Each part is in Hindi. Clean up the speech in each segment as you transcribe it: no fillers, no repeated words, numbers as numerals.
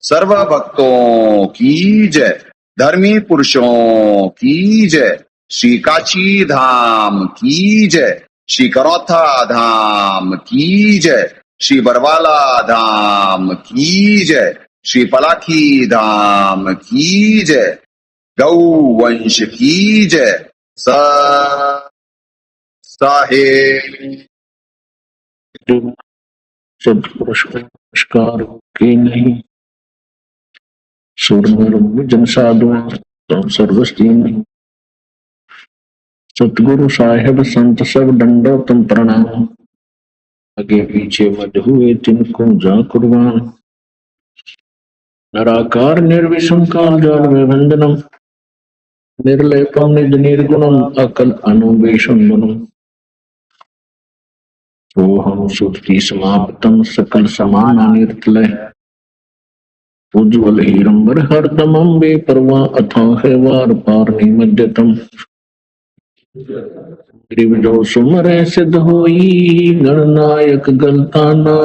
सर्व भक्तों की जय। धर्मी पुरुषों की जय। श्री काशी धाम की जय। श्री करौथा धाम की जय। श्री बरवाला धाम की जय। श्री पलाखी धाम की जय। गौ वंश की जय। साहेब सदपुरुष को नमस्कार के नहीं सूर्य जन साधु सर्वस्ती नहीं। सतगुरु साहेब संत सब दंडोतम प्रणाम। आगे पीछे मत हुए तिनको जा कुर्बान। नराकार निर्विषम काल जाल में वंदनम। निर्लेपम निज निर्गुणम अकल अनुवेशनम। सोहम सुप्ति समाप्तम सकल समान निर्तलय। उज्ज्वल हीरंबर हरदमं बेपरवाह अथाह वार पार निमज्जतम। जो सुमरे सिद्ध होई गणनायक गलताना।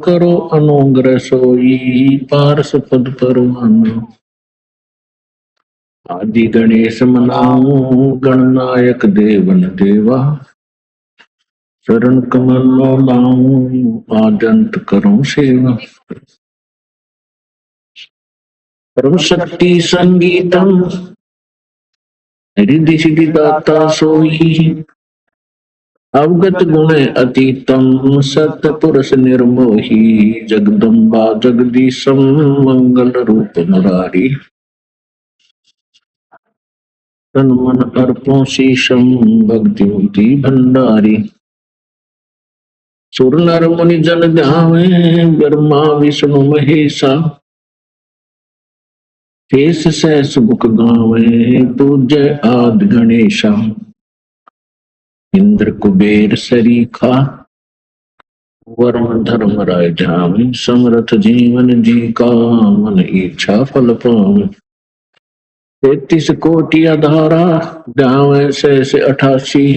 करो अनुग्रह सोई पारस पद परवाना। आदि गणेश मनाऊं गणनायक देवन देवा। शरण कमल लाऊं आद्यंत करूं सेवा। परम शक्ति संगीतम रिद्धि सिद्धि दाता सोई। अवगत गुण अतीतम सत्य पुरुष निर्मोही। जगदम्बा जगदीशम मंगल रूप मुरारी। तन मन अर्पों शीशम भक्ति मुक्ति भंडारी। सुर नर मुनि जन ध्यावे ब्रह्मा विष्णु महेशा। शेष सहस मुख गावे पूज्य आदि गणेशा। इंद्र कुबेर सरीखा वर्म धर्म राय ध्यावे। समरथ जीवन जी का मन इच्छा फल पावे। 33 कोटि अधारा ध्यावे शेष 88।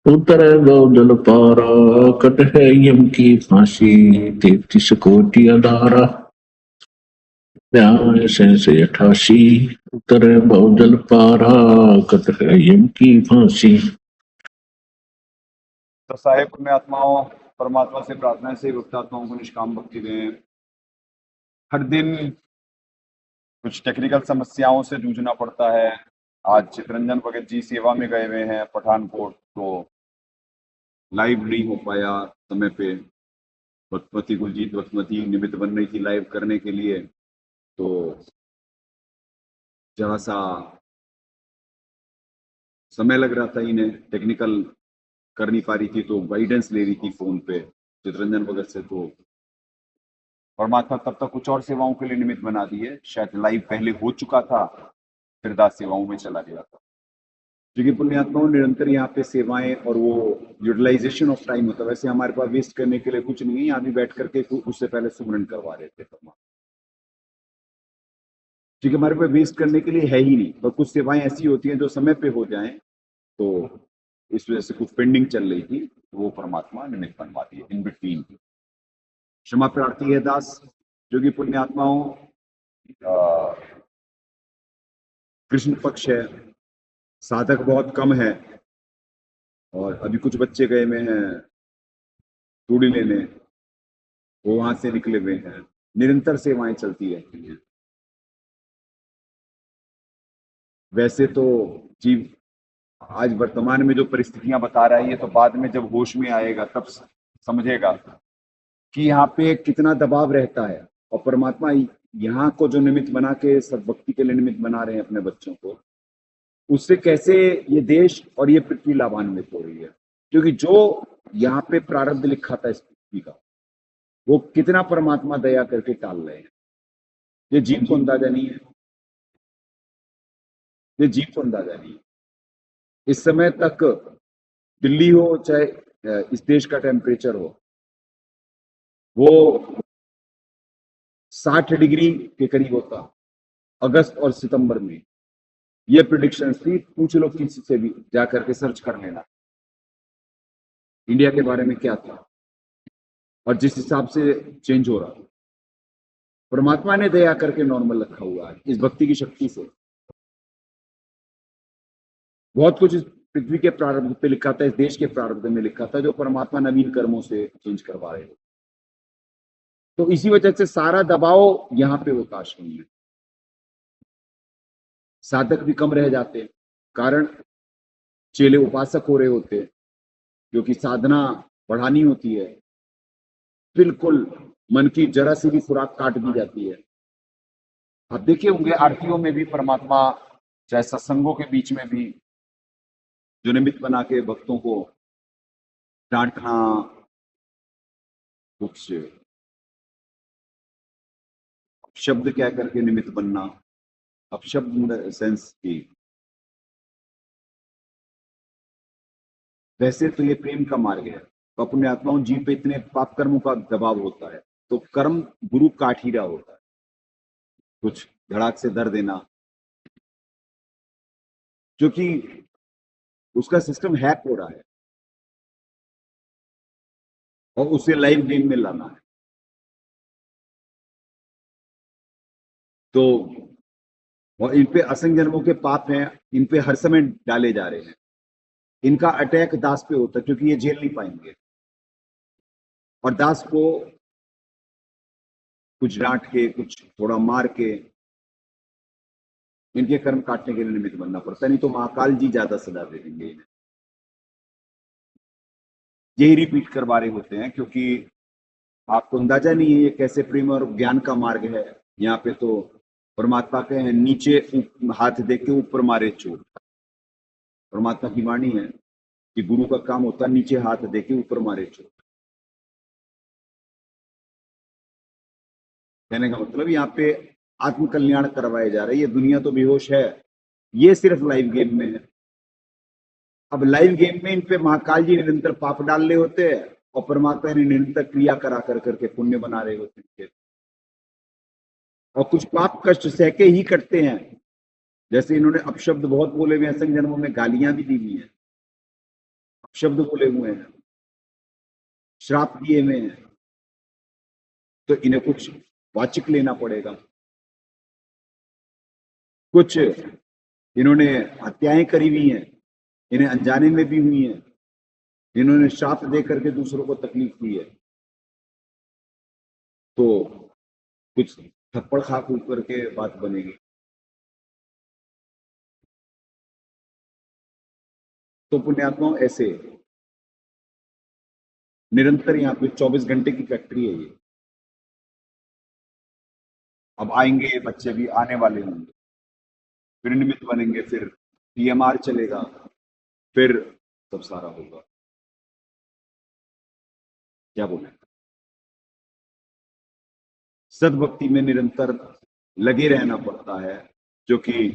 उतर गौदल पारा कट है यम की फांसी। 33 कोटि अधारा ध्यावे शेष 88। उतर गौदल पारा कट है यम की फांसी। तो साहेब पुण्यात्माओं, परमात्मा से प्रार्थना से भक्तात्माओं को निष्काम भक्ति दें। हर दिन कुछ टेक्निकल समस्याओं से जूझना पड़ता है। आज चितरंजन भगत जी सेवा में गए हुए हैं पठानकोट, तो लाइव नहीं हो पाया समय पे। भक्तमती गुलजीत भक्तमती निमित्त बन रही थी लाइव करने के लिए, तो जरा सा समय लग रहा था इन्हें, टेक्निकल कर नहीं पा रही थी, तो गाइडेंस ले रही थी फोन पे चितरंजन भगत से। तो परमात्मा तब तक कुछ और सेवाओं के लिए निमित्त बना दी है। शायद लाइव पहले हो चुका था, फिर दास सेवाओं में चला गया था। क्योंकि पुण्यात्माओं निरंतर यहाँ पे सेवाएं और वो यूटिलाइजेशन ऑफ टाइम होता है। वैसे हमारे पास वेस्ट करने के लिए कुछ नहीं है, यहाँ भी बैठ करके उससे पहले सुमरन करवा रहे थे परमात्मा, क्योंकि हमारे पास वेस्ट करने के लिए है ही नहीं। पर कुछ सेवाएं ऐसी होती हैं जो समय पे हो जाएं, तो इस वजह से कुछ पेंडिंग चल रही थी, वो परमात्मा निमित्त बनवा दिए इन बिटवीन। क्षमा प्रार्थी है दास। जो कि पुण्यात्माओं कृष्ण पक्ष है, साधक बहुत कम है, और अभी कुछ बच्चे गए हुए हैं तूड़ी लेने, वो वहां से निकले हुए हैं। निरंतर सेवाएं चलती रहती हैं। वैसे तो जीव आज वर्तमान में जो परिस्थितियां बता रहा है, ये तो बाद में जब होश में आएगा तब समझेगा कि यहाँ पे कितना दबाव रहता है। और परमात्मा यहाँ को जो निमित्त बना के सद्भक्ति के लिए निमित्त बना रहे हैं अपने बच्चों को, उससे कैसे ये देश और ये पृथ्वी लाभान्वित हो रही है। क्योंकि जो यहाँ पे प्रारब्ध लिखा था इस पृथ्वी का, वो कितना परमात्मा दया करके टाल रहे हैं, ये जीव को अंदाजा नहीं है। ये जीव को अंदाजा नहीं है। इस समय तक दिल्ली हो चाहे इस देश का टेम्परेचर हो, वो 60 डिग्री के करीब होता अगस्त और सितंबर में। ये प्रिडिक्शन थी, पूछ लो किसी से भी, जाकर के सर्च कर लेना इंडिया के बारे में क्या था और जिस हिसाब से चेंज हो रहा। परमात्मा ने दया करके नॉर्मल रखा हुआ है इस भक्ति की शक्ति से। बहुत कुछ इस पृथ्वी के प्रारब्ध पे लिखा था, इस देश के प्रारब्ध में लिखा था, जो परमात्मा नवीन कर्मों से चेंज करवा रहे हो। तो इसी वजह से सारा दबाव यहाँ पे होता आश्रम में। साधक भी कम रह जाते, कारण चेले उपासक हो रहे होते, क्योंकि साधना बढ़ानी होती है। बिल्कुल मन की जरा सी भी खुराक काट दी जाती है। आप देखे होंगे आरतियों में भी परमात्मा, चाहे सत्संगों के बीच में भी, जो निमित्त बना के भक्तों को डांटना, कुछ शब्द कह करके निमित्त बनना, अब शब्द सेंस की, वैसे तो ये प्रेम का मार्ग है। तो अपने आत्माओं जीव पे इतने पाप कर्मों का दबाव होता है, तो कर्म गुरु काट ही रहा होता है, कुछ धड़ाक से धर देना, क्योंकि उसका सिस्टम हैक हो रहा है और उसे लाइव गेम में लाना है। तो और इन पे असंख्य जन्मों के पाप हैं, इन पे हर समय डाले जा रहे हैं। इनका अटैक दास पे होता है, क्योंकि ये झेल नहीं पाएंगे, और दास को कुछ डांट के, कुछ थोड़ा मार के इनके कर्म काटने के लिए निमित्त बनना पड़ता है, नहीं तो महाकाल जी ज्यादा सजा दे देंगे इन्हें। यही रिपीट करवा रहे होते हैं, क्योंकि आपको अंदाजा नहीं है ये कैसे प्रेम और ज्ञान का मार्ग है। यहाँ पे तो परमात्मा के हैं, नीचे हाथ दे के ऊपर मारे चोट। परमात्मा की वाणी है कि गुरु का काम होता है नीचे हाथ दे के ऊपर मारे चोट। कहने का मतलब यहाँ पे आत्म कल्याण करवाए जा रहे हैं। ये दुनिया तो बेहोश है, ये सिर्फ लाइव गेम में है। अब लाइव गेम में इन पे महाकाल जी निरंतर पाप डाल रहे होते हैं, और परमात्मा ने निरंतर क्रिया करा कर करके पुण्य बना रहे होते हैं, और कुछ पाप कष्ट सह के ही करते हैं। जैसे इन्होंने अपशब्द बहुत बोले हुए हैं, असंख्य जन्मों में गालियां भी दी हुई हैं, अपशब्द बोले हुए हैं, श्राप दिए हुए हैं, तो इन्हें कुछ वाचिक लेना पड़ेगा। कुछ इन्होंने हत्याएं करी हुई हैं, इन्हें अनजाने में भी हुई हैं, इन्होंने श्राप दे करके दूसरों को तकलीफ दी है, तो कुछ थप्पड़ खा कूद करके बात बनेगी। तो पुण्यात्माओं ऐसे निरंतर यहाँ पे 24 घंटे की फैक्ट्री है ये। अब आएंगे बच्चे भी आने वाले होंगे, फिर निमित्त बनेंगे, फिर पीएमआर चलेगा, फिर सब सारा होगा। क्या बोले, सद्भक्ति में निरंतर लगे रहना पड़ता है, जो कि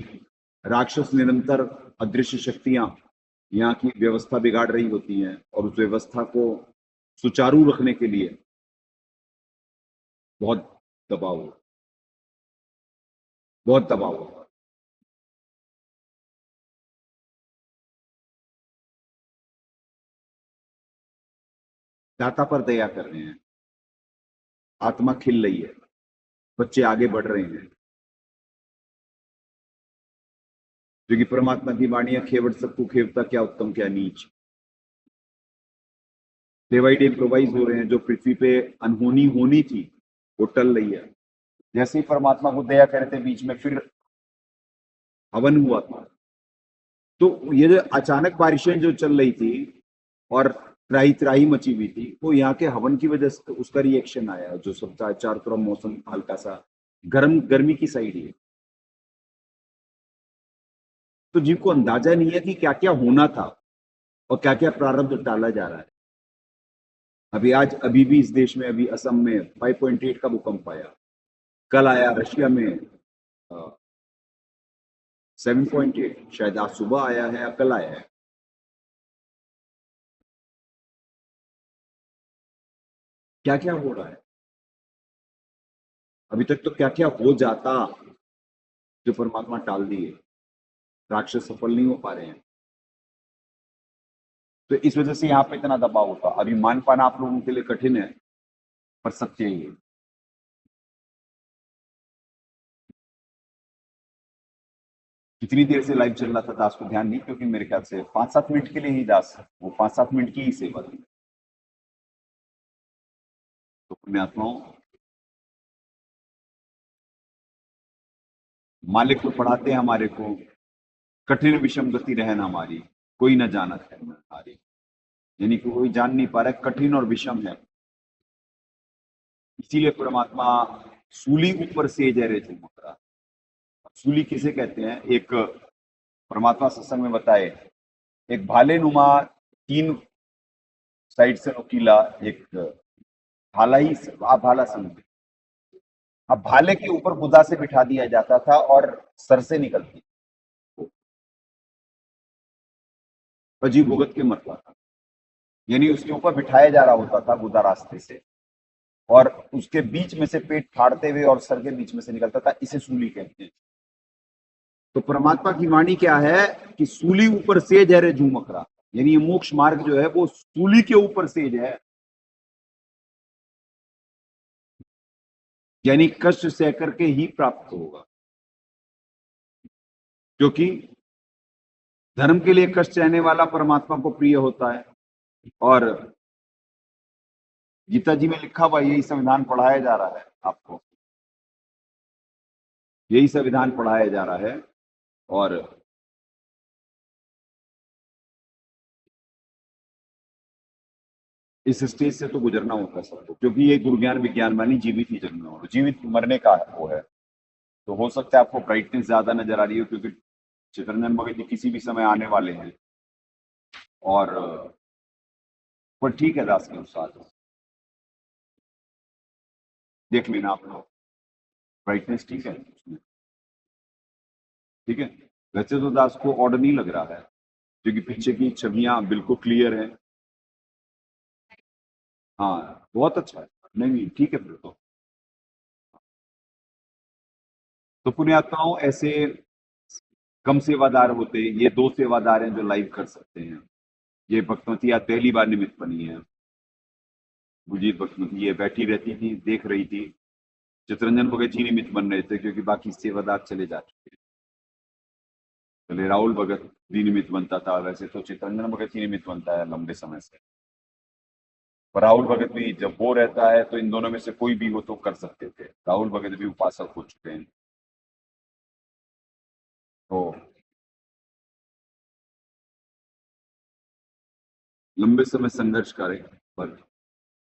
राक्षस निरंतर अदृश्य शक्तियां यहाँ की व्यवस्था बिगाड़ रही होती हैं, और उस व्यवस्था को सुचारू रखने के लिए बहुत दबाव हो, बहुत दबाव होता है। दाता पर दया कर रहे हैं, आत्मा खिल रही है, बच्चे आगे बढ़ रहे हैं, क्योंकि परमात्मा की वाणियां खेवट सबको खेवता, क्या उत्तम क्या नीच। डे बाई डे इम्प्रोवाइज हो रहे हैं, जो पृथ्वी पे अनहोनी होनी थी वो टल रही है। जैसे ही परमात्मा को दया करे थे, बीच में फिर हवन हुआ था, तो ये जो अचानक बारिशें जो चल रही थी और त्राही त्राही मची हुई थी, वो यहाँ के हवन की वजह से उसका रिएक्शन आया, जो सब चारों तरफ मौसम हल्का सा गर्मी की साइड है। तो जीव को अंदाजा नहीं है कि क्या क्या होना था और क्या क्या प्रारब्ध टाला जा रहा है। अभी भी इस देश में, अभी असम में 5.8 का भूकंप आया, कल आया रशिया में 7.8, शायद आज सुबह आया है या कल आया है। क्या क्या हो रहा है, अभी तक तो क्या क्या हो जाता, जो परमात्मा टाल दिए। राक्षस सफल नहीं हो पा रहे हैं, तो इस वजह से यहाँ पे इतना दबाव होता। अभी मान पाना आप लोगों के लिए कठिन है, पर सत्य ही है। कितनी देर से लाइव चल रहा था दास को ध्यान नहीं, क्योंकि मेरे ख्याल से 5-7 मिनट के लिए ही दास, वो 5-7 मिनट की ही सेवा थी। तो पुण्यात्माओं, मालिक तो पढ़ाते हैं हमारे को, कठिन विषम गति रहन हमारी, कोई न जानत है हमारी, यानी कि कोई जान नहीं पा रहा है, कठिन और विषम है। इसीलिए परमात्मा सूली ऊपर सेज है रे झुमकरा। सूली किसे कहते हैं? एक परमात्मा सत्संग में बताए, एक भाले नुमा 3 साइड से नुकीला एक भाला ही, आप भाला समझे। अब भाले के ऊपर गुदा से बिठा दिया जाता था और सर से निकलती, अजीब भुगत के मरता था, यानी उसके ऊपर बिठाया जा रहा होता था गुदा रास्ते से, और उसके बीच में से पेट फाड़ते हुए और सर के बीच में से निकलता था। इसे सूली कहते हैं। तो परमात्मा की वाणी क्या है कि सूली ऊपर सेज है रे झूमकरा, यानी ये मोक्ष मार्ग जो है वो सूली के ऊपर सेज है, यानी कष्ट सह करके ही प्राप्त होगा। क्योंकि धर्म के लिए कष्ट सहने वाला परमात्मा को प्रिय होता है, और गीता जी में लिखा हुआ यही संविधान पढ़ाया जा रहा है आपको, यही संविधान पढ़ाया जा रहा है। और इस स्टेज से तो गुजरना होता है सबको, क्योंकि ये गुरु ज्ञान विज्ञान वाणी जीवित ही जन्म हो, जीवित मरने का वो है। तो हो सकता है आपको ब्राइटनेस ज्यादा नजर आ रही हो, क्योंकि चित्रंजन भगत जी किसी भी समय आने वाले हैं, और पर ठीक है, दास के अनुसार देख लेना आप लोग, ब्राइटनेस ठीक है उसमें, ठीक है। वैसे तो दास को ऑर्डर नहीं लग रहा है, क्योंकि पीछे की छवियां बिल्कुल क्लियर है। हाँ, बहुत अच्छा है। नहीं ठीक है फिर तो पुण्यात्माओं, ऐसे कम सेवादार होते, ये 2 सेवादार हैं जो लाइव कर सकते हैं। ये भक्तवती आज पहली बार निमित्त बनी है। गुरजीत भक्तवती ये बैठी रहती थी, देख रही थी। चित्रंजन भगत जी निमित्त बन रहे थे, क्योंकि बाकी सेवादार चले जा चुके हैं। पहले राहुल भगत जी निमित्त बनता था, वैसे तो चित्रंजन भगत जी निमित्त बनता है लंबे समय से। पर राहुल भगत भी जब वो रहता है तो इन दोनों में से कोई भी हो तो कर सकते थे। राहुल भगत भी उपासक हो चुके हैं। तो लंबे समय संघर्ष करे, पर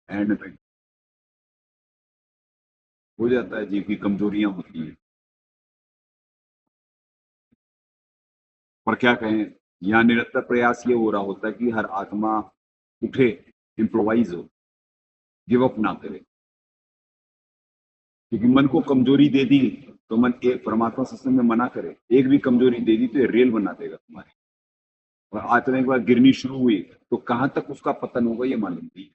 एंड में हो जाता है, जीव की कमजोरियां होती हैं। पर क्या कहें, यहाँ निरंतर प्रयास ये हो रहा होता है कि हर आत्मा उठे, इम्प्रोवाइज हो, गिव अप ना करे। क्योंकि मन को कमजोरी दे दी तो मन एक परमात्मा सत्संग में मना करे, एक भी कमजोरी दे दी तो ये रेल बना देगा तुम्हारी, और आत्मा एक बार गिरनी शुरू हुई तो कहां तक उसका पतन होगा ये मालूम नहीं।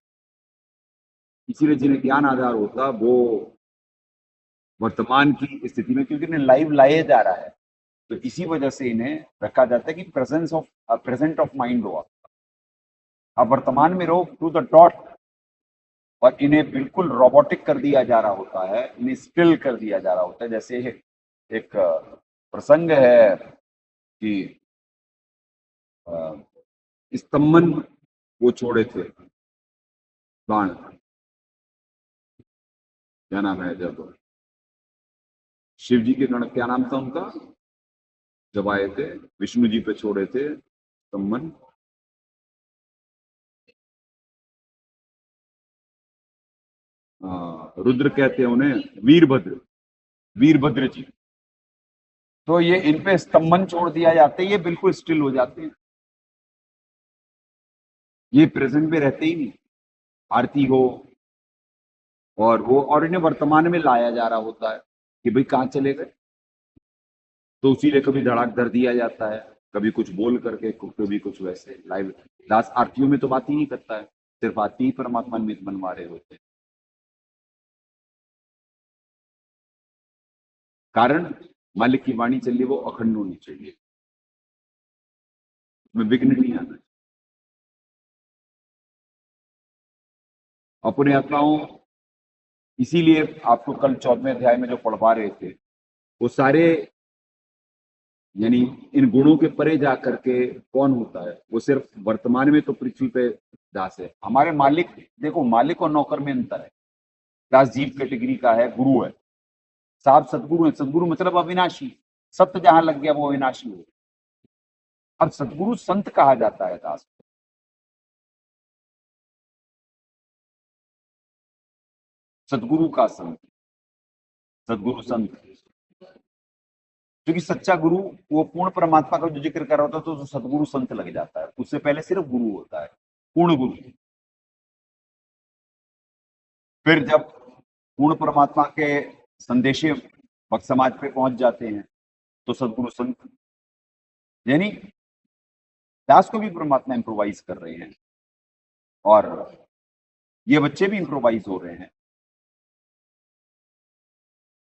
इसीलिए जिन्हें ज्ञान आधार होता वो वर्तमान की स्थिति में, क्योंकि इन्हें लाइव लाया जा रहा है, तो इसी वजह से इन्हें रखा जाता है कि प्रेजेंट ऑफ माइंड हो आप वर्तमान में रहो टू द डॉट। और इन्हें बिल्कुल रोबोटिक कर दिया जा रहा होता है, इन्हें स्टिल कर दिया जा रहा होता है। जैसे एक प्रसंग है कि स्तम्भन वो छोड़े थे बाण, क्या नाम है, जब शिव जी के गण, क्या नाम था उनका, जब आए थे विष्णु जी पे छोड़े थे स्तम्भन, रुद्र कहते हैं उन्हें, वीरभद्र, वीरभद्र जी। तो ये इन पे स्तंभन छोड़ दिया जाता है, ये बिल्कुल स्टिल हो जाते हैं, ये प्रेजेंट में रहते ही नहीं। आरती हो और वो, और इन्हें वर्तमान में लाया जा रहा होता है कि भाई कहाँ चले गए, तो उसी लिए कभी धड़ाक धर दिया जाता है, कभी कुछ बोल करके, कभी कुछ वैसे लाइव। दास आरतियों में तो बात ही नहीं करता है, सिर्फ आरती ही परमात्मा निमित्त बनवा रहे होते हैं। कारण मालिक की वाणी चल रही, वो अखंड होनी चाहिए, उसमें विघ्न नहीं आना। अपने आत्माओं, इसीलिए आपको कल 14वें अध्याय में जो पढ़वा रहे थे वो सारे यानी इन गुणों के परे जा करके कौन होता है? वो सिर्फ वर्तमान में तो पृथ्वी पे दास है। हमारे मालिक, देखो मालिक और नौकर में अंतर है। दास जीव कैटेगरी का है, गुरु है, साहब सदगुरु है। सदगुरु मतलब अविनाशी, सत्य जहां लग गया वो अविनाशी हो। अब सदगुरु संत कहा जाता है दास को। सदगुरु का संत, सदगुरु संत, क्योंकि सच्चा गुरु वो पूर्ण परमात्मा का जो जिक्र कर रहा होता है तो सदगुरु संत लग जाता है, उससे पहले सिर्फ गुरु होता है, पूर्ण गुरु। फिर जब पूर्ण परमात्मा के संदेशे भक्त समाज पे पहुंच जाते हैं तो सदगुरु संत, यानी दास को भी परमात्मा इम्प्रोवाइज कर रहे हैं और ये बच्चे भी इम्प्रोवाइज हो रहे हैं,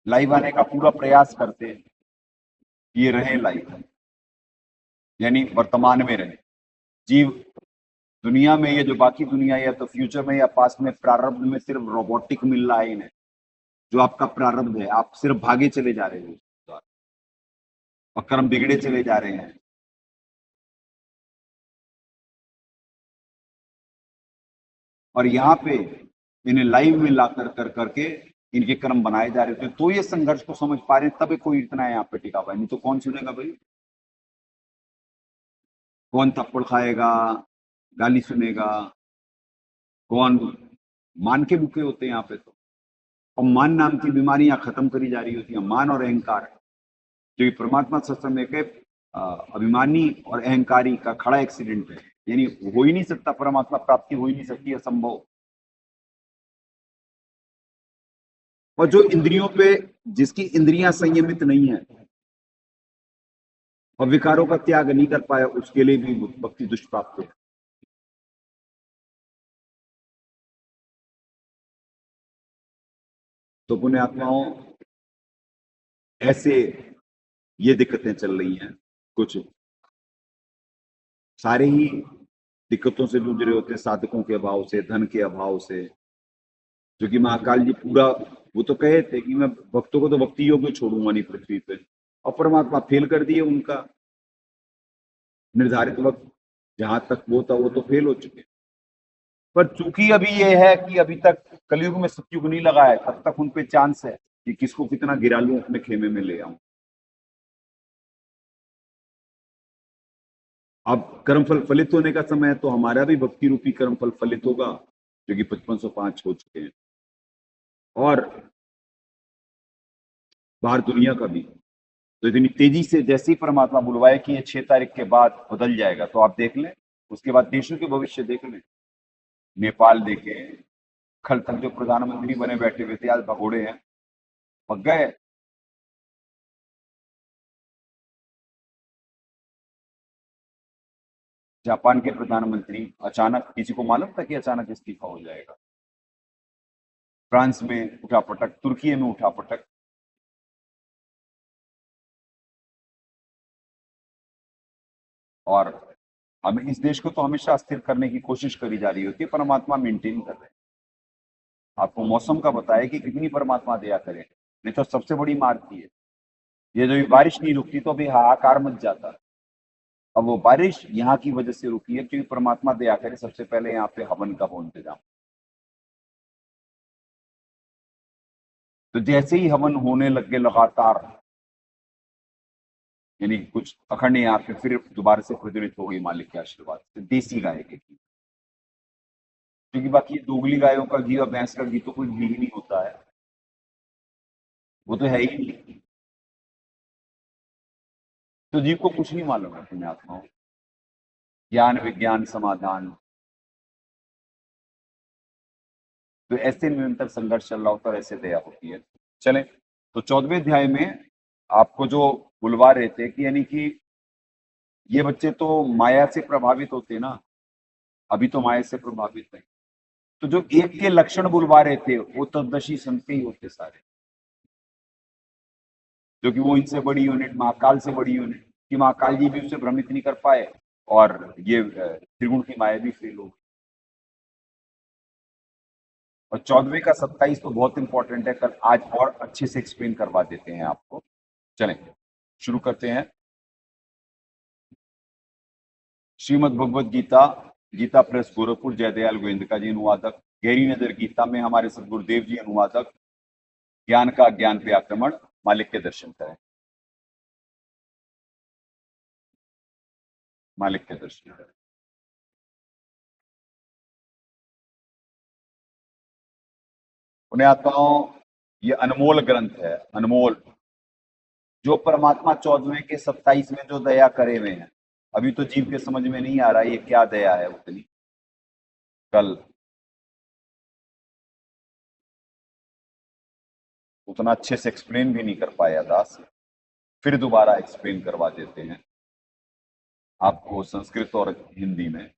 लाइव आने का पूरा प्रयास करते हैं, ये रहे लाइव, यानी वर्तमान में रहे जीव। दुनिया में ये जो बाकी दुनिया या तो फ्यूचर में या पास्ट में प्रारब्ध में सिर्फ रोबोटिक मिल रहा है इन्हें, जो आपका प्रारब्ध है, आप सिर्फ भागे चले जा रहे हो और कर्म बिगड़े चले जा रहे हैं। और यहाँ पे इन्हें लाइव में ला कर करके इनके कर्म बनाए जा रहे थे, तो ये संघर्ष को समझ पा रहे हैं, तब कोई इतना यहाँ पे टिका हुआ है, नहीं तो कौन सुनेगा भाई? कौन थप्पड़ खाएगा, गाली सुनेगा, कौन मान के भूखे होते हैं यहाँ पे? तो और मान नाम की बीमारियां खत्म करी जा रही होती है, मान और अहंकार, जो कि परमात्मा सत्संग में के अभिमानी और अहंकारी का खड़ा एक्सीडेंट है, यानी हो ही नहीं सकता, परमात्मा प्राप्ति हो ही नहीं सकती, असंभव। और जो इंद्रियों पे, जिसकी इंद्रियां संयमित नहीं है और विकारों का त्याग नहीं कर पाया, उसके लिए भी भक्ति दुष्प्राप्त है। तो पुण्यात्माओं, ऐसे ये दिक्कतें चल रही हैं, कुछ सारे ही दिक्कतों से जूझ रहे होते हैं, साधकों के अभाव से, धन के अभाव से, जो कि महाकाल जी पूरा, वो तो कहे थे कि मैं भक्तों को तो भक्ति योग में छोड़ूंगा नहीं पृथ्वी पे, और परमात्मा फेल कर दिए उनका निर्धारित वक्त, जहां तक वो था वो तो फेल हो चुके। पर चूंकि अभी ये है कि अभी तक कलयुग में सतयुग नहीं लगा है, तब तक उन पे चांस है कि किसको कितना गिरा लूं, अपने खेमे में ले आऊं। अब कर्मफल फलित होने का समय है, तो हमारा भी भक्ति रूपी कर्मफल फलित होगा, जो कि 5505 हो चुके हैं, और बाहर दुनिया का भी। तो इतनी तेजी से जैसे ही परमात्मा बुलवाए कि ये 6 तारीख के बाद बदल जाएगा, तो आप देख लें, उसके बाद देशों के भविष्य देख लें। नेपाल देखे, कल तक जो प्रधानमंत्री बने बैठे हुए थे, आज भगोड़े हैं, पक गए। जापान के प्रधानमंत्री अचानक, किसी को मालूम था कि अचानक इस्तीफा हो जाएगा? फ्रांस में उठापटक, तुर्की में उठापटक, और हमें इस देश को तो हमेशा अस्थिर करने की कोशिश करी जा रही होती है, परमात्मा मेंटेन कर रहे हैं। आपको मौसम का बताया कि कितनी परमात्मा दया करे, नहीं तो सबसे बड़ी मार थी ये जो बारिश नहीं रुकती तो अभी हाहाकार मच जाता। अब वो बारिश यहाँ की वजह से रुकी है क्योंकि परमात्मा दया करे, सबसे पहले यहाँ पे हवन का हो इंतजाम। तो जैसे ही हवन होने लग गए लगातार, यानी कुछ अखंड यहाँ पे फिर दोबारा से प्रज्वलित हो गई मालिक के आशीर्वाद से, देसी गाय के घी। क्योंकि बाकी दोगली गायों का घी और भैंस का घी तो कोई घी ही नहीं होता है, वो तो है ही नहीं। तो जीव को कुछ नहीं मालूम है पुण्यात्माओं, ज्ञान विज्ञान समाधान। तो ऐसे निरंतर संघर्ष चल रहा होता है, ऐसे दया होती है। चले, तो 14वें अध्याय में आपको जो बुलवा रहे थे कि यानी कि ये बच्चे तो माया से प्रभावित होते ना, अभी तो माया से प्रभावित है, तो जो एक के लक्षण बुलवा रहे थे वो तद्दशी संत के ही होते सारे, जो कि वो इनसे बड़ी यूनिट, महाकाल से बड़ी यूनिट, कि महाकाल जी भी उसे भ्रमित नहीं कर पाए और ये त्रिगुण की माया भी फेल हो गई। और 14वें का 27 तो बहुत इंपॉर्टेंट है, कल आज और अच्छे से एक्सप्लेन करवा देते हैं आपको। चलें शुरू करते हैं। श्रीमद् भगवद गीता, गीता प्रेस गोरखपुर, जयदयाल गोविंद जी अनुवादक। गहरी नजर गीता में हमारे सदगुरुदेव जी अनुवादक। ज्ञान का ज्ञान पे आक्रमण, मालिक के दर्शन करें, मालिक के दर्शन करें। पुण्यात्माओं, ये अनमोल ग्रंथ है, अनमोल, जो परमात्मा 14वें के 27 में जो दया करे हुए हैं। अभी तो जीव के समझ में नहीं आ रहा ये क्या दया है उतनी। कल उतना अच्छे से एक्सप्लेन भी नहीं कर पाया दास, फिर दोबारा एक्सप्लेन करवा देते हैं आपको संस्कृत और हिंदी में।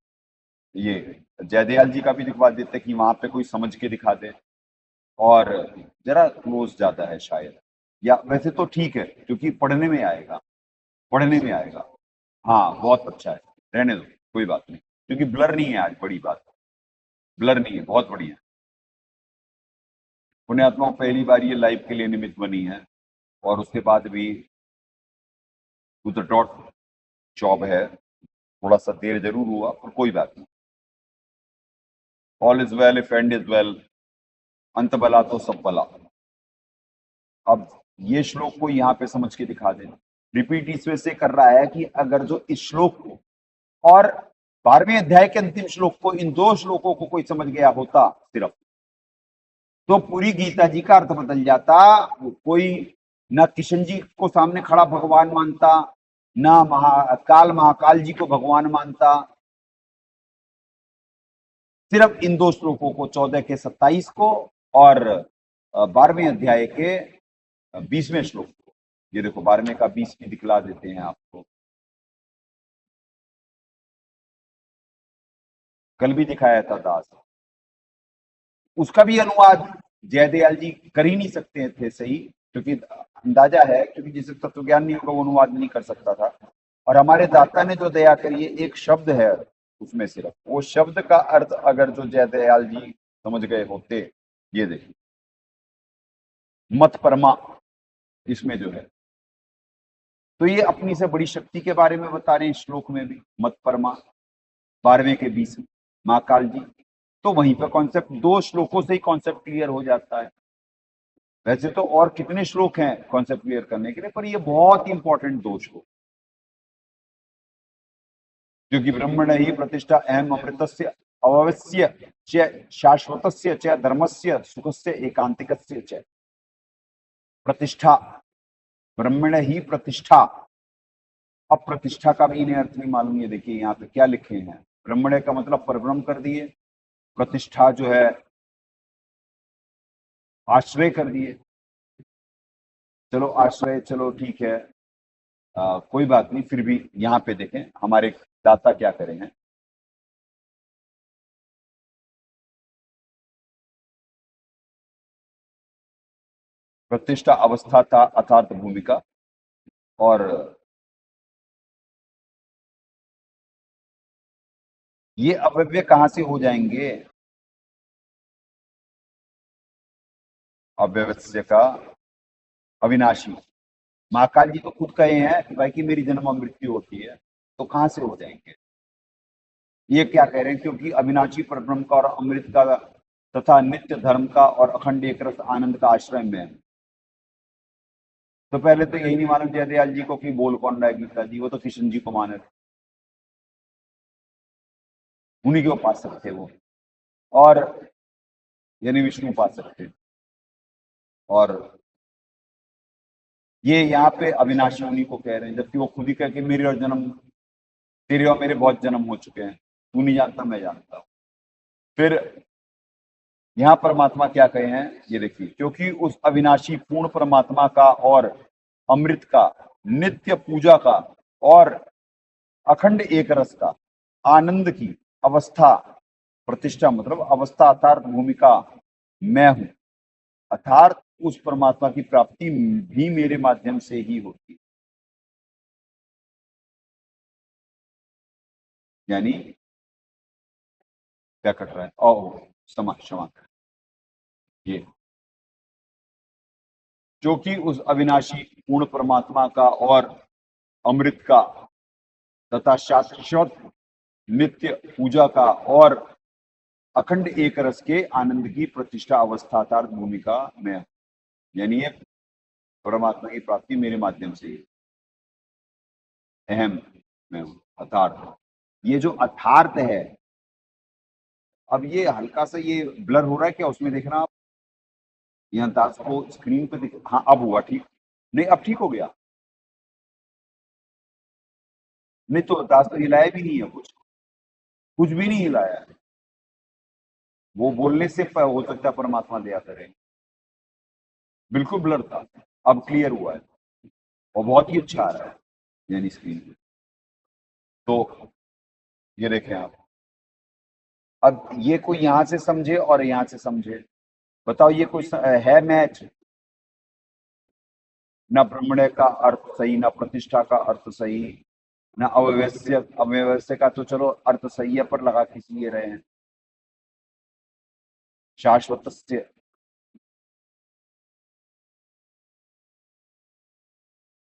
ये जयदयाल जी का भी दिखवा देते कि वहां पे कोई समझ के दिखा दे, और जरा क्लोज ज्यादा है शायद, या वैसे तो ठीक है क्योंकि पढ़ने में आएगा, पढ़ने में आएगा। हाँ बहुत अच्छा है, रहने दो कोई बात नहीं, क्योंकि ब्लर नहीं है आज, बड़ी बात, ब्लर नहीं है, बहुत बढ़िया। पुण्यात्मा पहली बार ये लाइव के लिए निमित्त बनी है, और उसके बाद भी टू द डॉट जॉब है, थोड़ा सा देर जरूर हुआ पर कोई बात नहीं। All is well if and is well, अंत भला तो सब भला। अब ये श्लोक को यहाँ पे समझ के दिखा देना। रिपीट इस वजह से कर रहा है कि अगर जो इस श्लोक को और 12वें अध्याय के अंतिम श्लोक को, इन दो श्लोकों को कोई समझ गया होता सिर्फ, तो पूरी गीता जी का अर्थ बदल जाता। कोई न किशन जी को सामने खड़ा भगवान मानता, न महाकाल जी को भगवान मानता। सिर्फ इन दो श्लोकों को, 14 के 27 को और 12वें अध्याय के 20वें श्लोक को, ये देखो 12वें का 20 भी दिखला देते हैं आपको, कल भी दिखाया था दास। उसका भी अनुवाद जयदयाल जी कर ही नहीं सकते थे सही, क्योंकि अंदाजा है, क्योंकि जिसे तत्व ज्ञान नहीं होगा वो अनुवाद नहीं कर सकता था। और हमारे दाता ने जो दया करी है, एक शब्द है उसमें, सिर्फ वो शब्द का अर्थ अगर जो जयदयाल जी समझ गए होते, ये देखिए मत परमा इसमें जो है, तो ये अपनी से बड़ी शक्ति के बारे में बता रहे हैं श्लोक में भी, मत परमा 12वें के 20 महाकाल जी। तो वहीं पर कॉन्सेप्ट, दो श्लोकों से ही कॉन्सेप्ट क्लियर हो जाता है। वैसे तो और कितने श्लोक हैं कॉन्सेप्ट क्लियर करने के लिए, पर ये बहुत इंपॉर्टेंट दो श्लोक, क्योंकि ब्रह्मण ही प्रतिष्ठा अहम अमृतस्य अवश्य च शाश्वतस्य च धर्मस्य सुखस्य एकांतिकस्य च। प्रतिष्ठा, ब्रह्मण ही प्रतिष्ठा। अब प्रतिष्ठा का भी इन्हें अर्थ नहीं मालूम। ये देखिए यहाँ पे क्या लिखे हैं, ब्रह्मण का मतलब परब्रह्म कर दिए, प्रतिष्ठा जो है आश्रय कर दिए। चलो आश्रय, चलो ठीक है, कोई बात नहीं, फिर भी यहाँ पे देखें हमारे दाता क्या करें हैं। प्रतिष्ठा अवस्था था अर्थात भूमिका, और ये अव्यय कहां से हो जाएंगे, अव्यवस्थ्य का अविनाशी। महाकाल जी तो खुद कहे हैं कि भाई कि मेरी जन्म मृत्यु होती है, तो कहां से हो जाएंगे। ये क्या कह रहे हैं, क्योंकि अविनाशी परब्रह्म का और अमृत का तथा नित्य धर्म का और अखंड एक रस आनंद का आश्रय में है। तो पहले तो यही नहीं मालूम जयदयाल जी को कि बोल कौन रहा है गीता जी, वो तो किशन जी को माने थे, उन्हीं के उपासक थे वो, और यानी विष्णु उपासक थे। और ये यहाँ पे अविनाशी उन्हीं को कह रहे हैं, जबकि वो खुद ही कह के मेरे और जन्म, तेरे और मेरे बहुत जन्म हो चुके हैं, तू नहीं जानता मैं जानता हूं। फिर यहाँ परमात्मा क्या कहे हैं, ये देखिए, क्योंकि उस अविनाशी पूर्ण परमात्मा का और अमृत का, नित्य पूजा का और अखंड एक रस का आनंद की अवस्था, प्रतिष्ठा मतलब अवस्था अर्थात भूमिका मैं हूं, अर्थात उस परमात्मा की प्राप्ति भी मेरे माध्यम से ही होती है। यानी क्या कट रहा है, ओ क्षमा क्षमा, ये जो कि उस अविनाशी पूर्ण परमात्मा का और अमृत का तथा शाश्वत नित्य पूजा का और अखंड एक रस के आनंद की प्रतिष्ठा अवस्थातार्थ भूमिका में हूं। यानी ये परमात्मा की प्राप्ति मेरे माध्यम से ही अहम में हूं, अथार्थ। ये जो अथार्थ है, अब ये हल्का सा ये ब्लर हो रहा है क्या, उसमें देखना आप, यहाँ दास को स्क्रीन पे दिख, हाँ अब हुआ ठीक, नहीं अब ठीक हो गया। नहीं तो दास तो हिलाया भी नहीं है, कुछ भी नहीं हिलाया है। वो बोलने से हो सकता है परमात्मा दया करे, बिल्कुल ब्लर था, अब क्लियर हुआ है और बहुत ही अच्छा आ रहा है यानी स्क्रीन पे। तो ये देखें आप, अब ये कोई यहां से समझे और यहां से समझे, बताओ ये कोई है मैच? न ब्रह्मण्य का अर्थ सही, न प्रतिष्ठा का अर्थ सही, न अव्यवस्थ्य, अव्यवस्थ्य का तो चलो अर्थ सही है पर लगा किस लिए रहे हैं, शाश्वतस्य,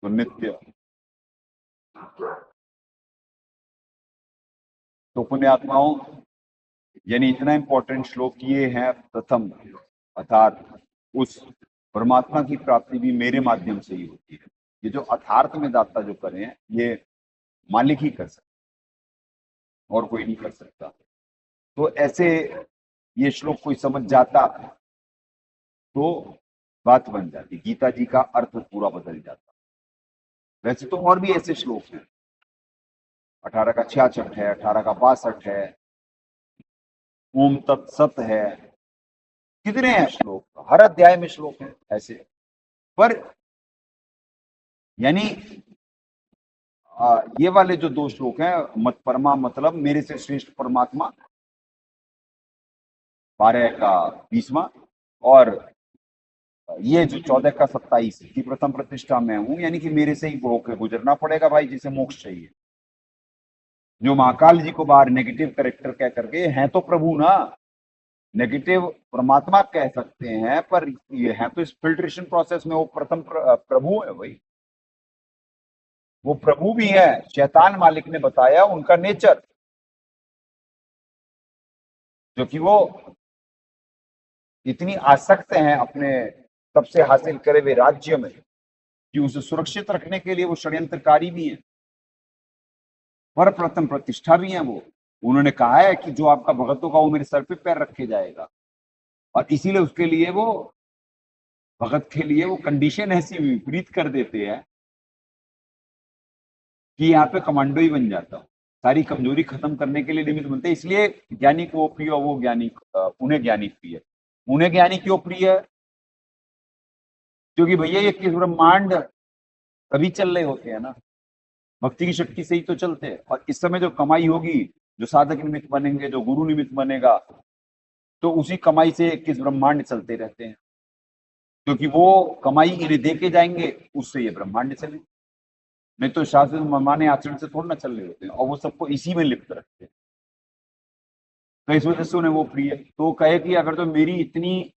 तो नित्य। तो पुण्यात्माओं, यानी इतना इंपॉर्टेंट श्लोक ये है प्रथम, अर्थात उस परमात्मा की प्राप्ति भी मेरे माध्यम से ही होती है। ये जो अर्थार्थ में दाता जो करें ये मालिक ही कर सकता और कोई नहीं कर सकता। तो ऐसे ये श्लोक कोई समझ जाता तो बात बन जाती, गीता जी का अर्थ पूरा बदल जाता। वैसे तो और भी ऐसे श्लोक हैं, 18 का 66 है, 18 का 62 है, ओम तत्सत है, कितने हैं श्लोक, हर अध्याय में श्लोक है ऐसे। पर यानी ये वाले जो 2 श्लोक हैं, मत परमा मतलब मेरे से श्रेष्ठ परमात्मा, 12 का 20वां, और ये जो 14 का 27 की प्रथम प्रतिष्ठा में हूं, यानी कि मेरे से ही होकर गुजरना पड़ेगा भाई जिसे मोक्ष चाहिए। जो महाकाल जी को बाहर नेगेटिव कैरेक्टर कह करके, हैं तो प्रभु ना, नेगेटिव परमात्मा कह सकते हैं पर ये है तो इस फिल्ट्रेशन प्रोसेस में वो प्रथम प्रभु है भाई, वो प्रभु भी है। शैतान मालिक ने बताया उनका नेचर, जो कि वो इतनी आसक्त हैं अपने सबसे हासिल करे हुए राज्य में कि उसे सुरक्षित रखने के लिए वो षड्यंत्रकारी भी हैं, पर प्रथम प्रतिष्ठा भी है वो। उन्होंने कहा है कि जो आपका भगत होगा वो मेरे सर पे पैर रख के जाएगा, और इसीलिए उसके लिए वो भगत के लिए वो कंडीशन ऐसी विपरीत कर देते हैं कि यहाँ पे कमांडो ही बन जाता हूँ, सारी कमजोरी खत्म करने के लिए निमित्त बनते हैं। इसलिए ज्ञानी को प्रिय और वो ज्ञानी उन्हें ज्ञानी प्रिय। उन्हें ज्ञानी क्यों प्रिय है? क्योंकि भैया ये किस ब्रह्मांड कभी चल रहे होते हैं ना, भक्ति की शक्ति से ही तो चलते हैं। और इस समय जो कमाई होगी, जो साधक निमित्त बनेंगे, जो गुरु निमित्त बनेगा, तो उसी कमाई से किस ब्रह्मांड चलते रहते हैं, क्योंकि वो कमाई इन्हें दे के जाएंगे, उससे ये ब्रह्मांड चले। नहीं तो शास्त्र मनमाने आचरण से थोड़ा ना चल रहे होते हैं, और वो सबको इसी में लिप्त रखते हैं। तो इस वजह से उन्हें वो प्रिय। तो कहे कि अगर तो मेरी इतनी